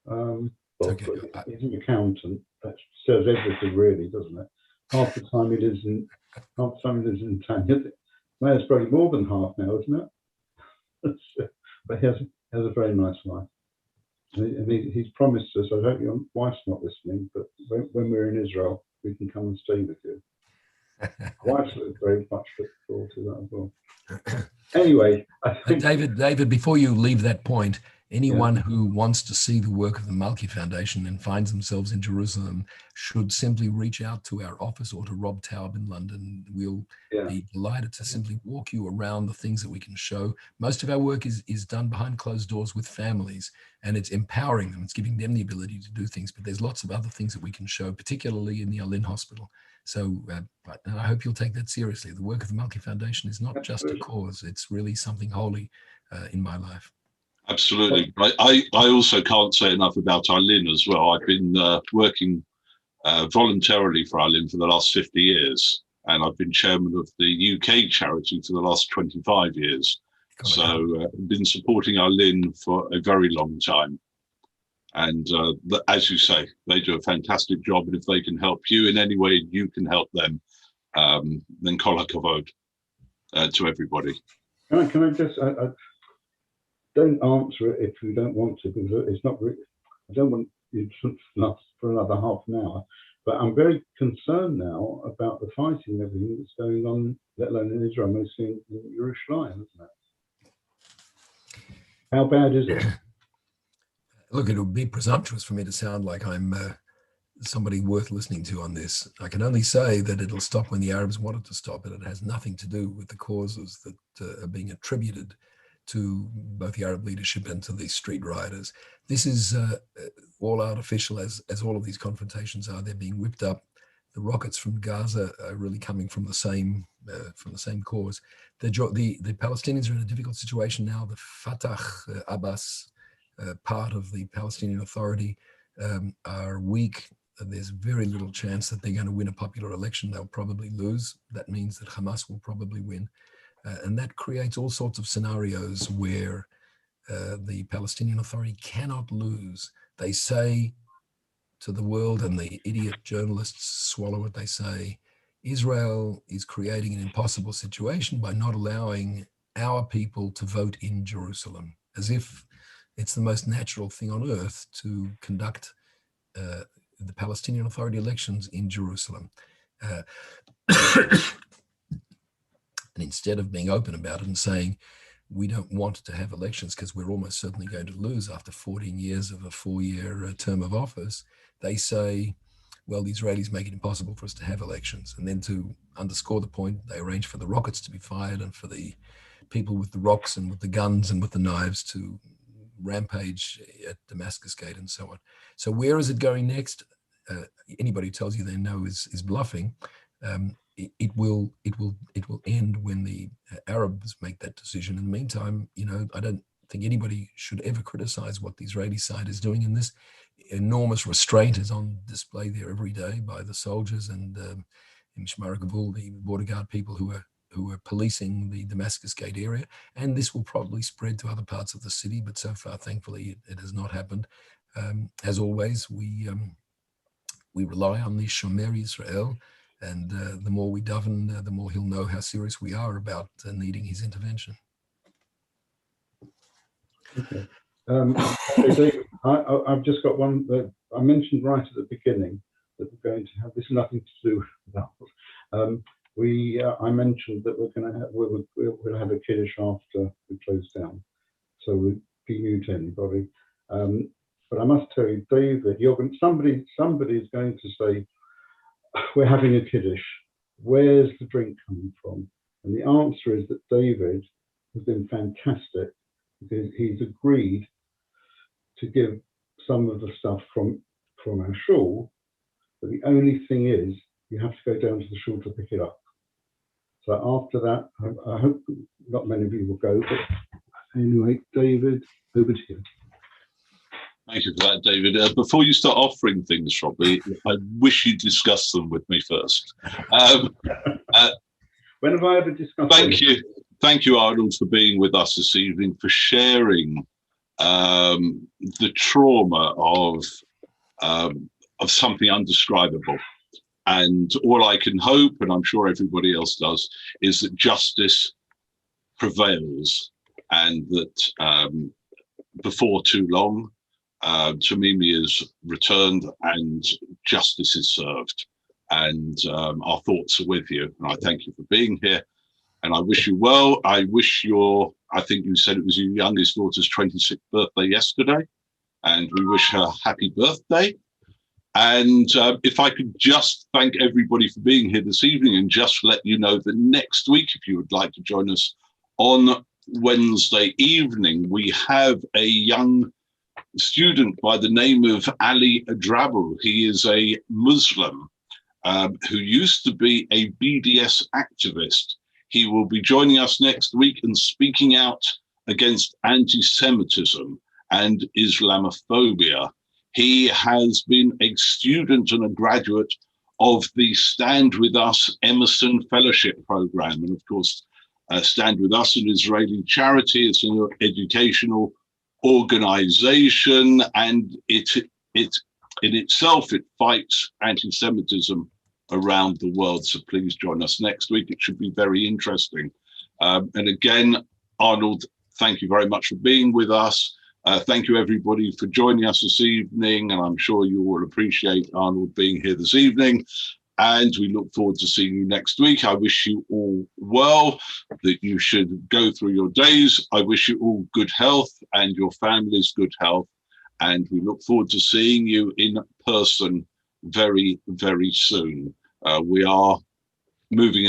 Well, Okay. he's an accountant. That says everything, really, doesn't it? Half the time he lives in Netanya. Well, it's probably more than half now, isn't it? But he has a very nice life. And he's promised us, I hope your wife's not listening, but when we're in Israel, we can come and stay with you. My wife's very much looking forward to that as well. Anyway, I think... David, before you leave that point, anyone who wants to see the work of the Malki Foundation and finds themselves in Jerusalem should simply reach out to our office or to Rob Taub in London. We'll be delighted to simply walk you around the things that we can show. Most of our work is done behind closed doors with families, and it's empowering them. It's giving them the ability to do things, but there's lots of other things that we can show, particularly in the Alin Hospital. So I hope you'll take that seriously. The work of the Malki Foundation is not just a cause. It's really something holy in my life. Absolutely. I also can't say enough about Eileen as well. I've been working voluntarily for Al-In for the last 50 years. And I've been chairman of the UK charity for the last 25 years. So I've been supporting Al-In for a very long time. And as you say, they do a fantastic job. And if they can help you in any way, you can help them, then kol hakavod to everybody. Can I just, don't answer it if you don't want to, because it's not really, I don't want you to last for another half an hour. But I'm very concerned now about the fighting and everything that's going on, let alone in Israel, mostly in Yerushalayim, isn't it? How bad is it? Look, it would be presumptuous for me to sound like I'm somebody worth listening to on this. I can only say that it'll stop when the Arabs want it to stop, and it has nothing to do with the causes that are being attributed to both the Arab leadership and to the street rioters. This is all artificial, as all of these confrontations are. They're being whipped up. The rockets from Gaza are really coming from the same cause. The Palestinians are in a difficult situation now. The Fatah, Abbas, part of the Palestinian Authority, are weak. There's very little chance that they're going to win a popular election. They'll probably lose. That means that Hamas will probably win. And that creates all sorts of scenarios where the Palestinian Authority cannot lose. They say to the world, and the idiot journalists swallow what they say, Israel is creating an impossible situation by not allowing our people to vote in Jerusalem, as if it's the most natural thing on earth to conduct the Palestinian Authority elections in Jerusalem. And instead of being open about it and saying, we don't want to have elections because we're almost certainly going to lose after 14 years of a 4-year term of office, they say, well, the Israelis make it impossible for us to have elections. And then to underscore the point, they arrange for the rockets to be fired and for the people with the rocks and with the guns and with the knives to rampage at Damascus Gate and so on. So where is it going next? Anybody who tells you they know is bluffing. It will end when the Arabs make that decision. In the meantime, I don't think anybody should ever criticize what the Israeli side is doing in this. Enormous restraint is on display there every day by the soldiers and in Mishmar Gabul, the border guard people who are policing the Damascus Gate area. And this will probably spread to other parts of the city, but so far, thankfully, it has not happened. As always, we rely on the Shomer Israel. And the more we daven, the more he'll know how serious we are about needing his intervention. Okay. David, I've just got one that I mentioned right at the beginning that we're going to have. This is nothing to do with that. I mentioned that we'll have a kiddush after we close down, so we'll be mute anybody. But I must tell you, David, somebody is going to say, we're having a kiddush. Where's the drink coming from? And the answer is that David has been fantastic because he's agreed to give some of the stuff from our shul, but the only thing is you have to go down to the shul to pick it up. So after that, I hope not many of you will go, but anyway, David, over to you. Thank you for that, David. Before you start offering things, Robbie, I wish you'd discuss them with me first. When have I ever discussed Thank you. Thank you, Arnold, for being with us this evening, for sharing the trauma of something undescribable. And all I can hope, and I'm sure everybody else does, is that justice prevails and that before too long, Tamimi is returned and justice is served. And our thoughts are with you. And I thank you for being here. And I wish you well. I wish I think you said it was your youngest daughter's 26th birthday yesterday. And we wish her happy birthday. And if I could just thank everybody for being here this evening and just let you know that next week, if you would like to join us on Wednesday evening, we have a young student by the name of Ali Adrabu. He is a Muslim who used to be a BDS activist. He will be joining us next week and speaking out against anti-Semitism and Islamophobia He has been a student and a graduate of the Stand With Us Emerson Fellowship Program. And of course, Stand With Us, an Israeli charity, it's an educational organization, and it in itself, it fights anti-Semitism around the world. So please join us next week. It should be very interesting. And again, Arnold, thank you very much for being with us. Thank you, everybody, for joining us this evening. And I'm sure you will appreciate Arnold being here this evening. And we look forward to seeing you next week. I wish you all well, that you should go through your days. I wish you all good health and your families good health. And we look forward to seeing you in person very, very soon. We are moving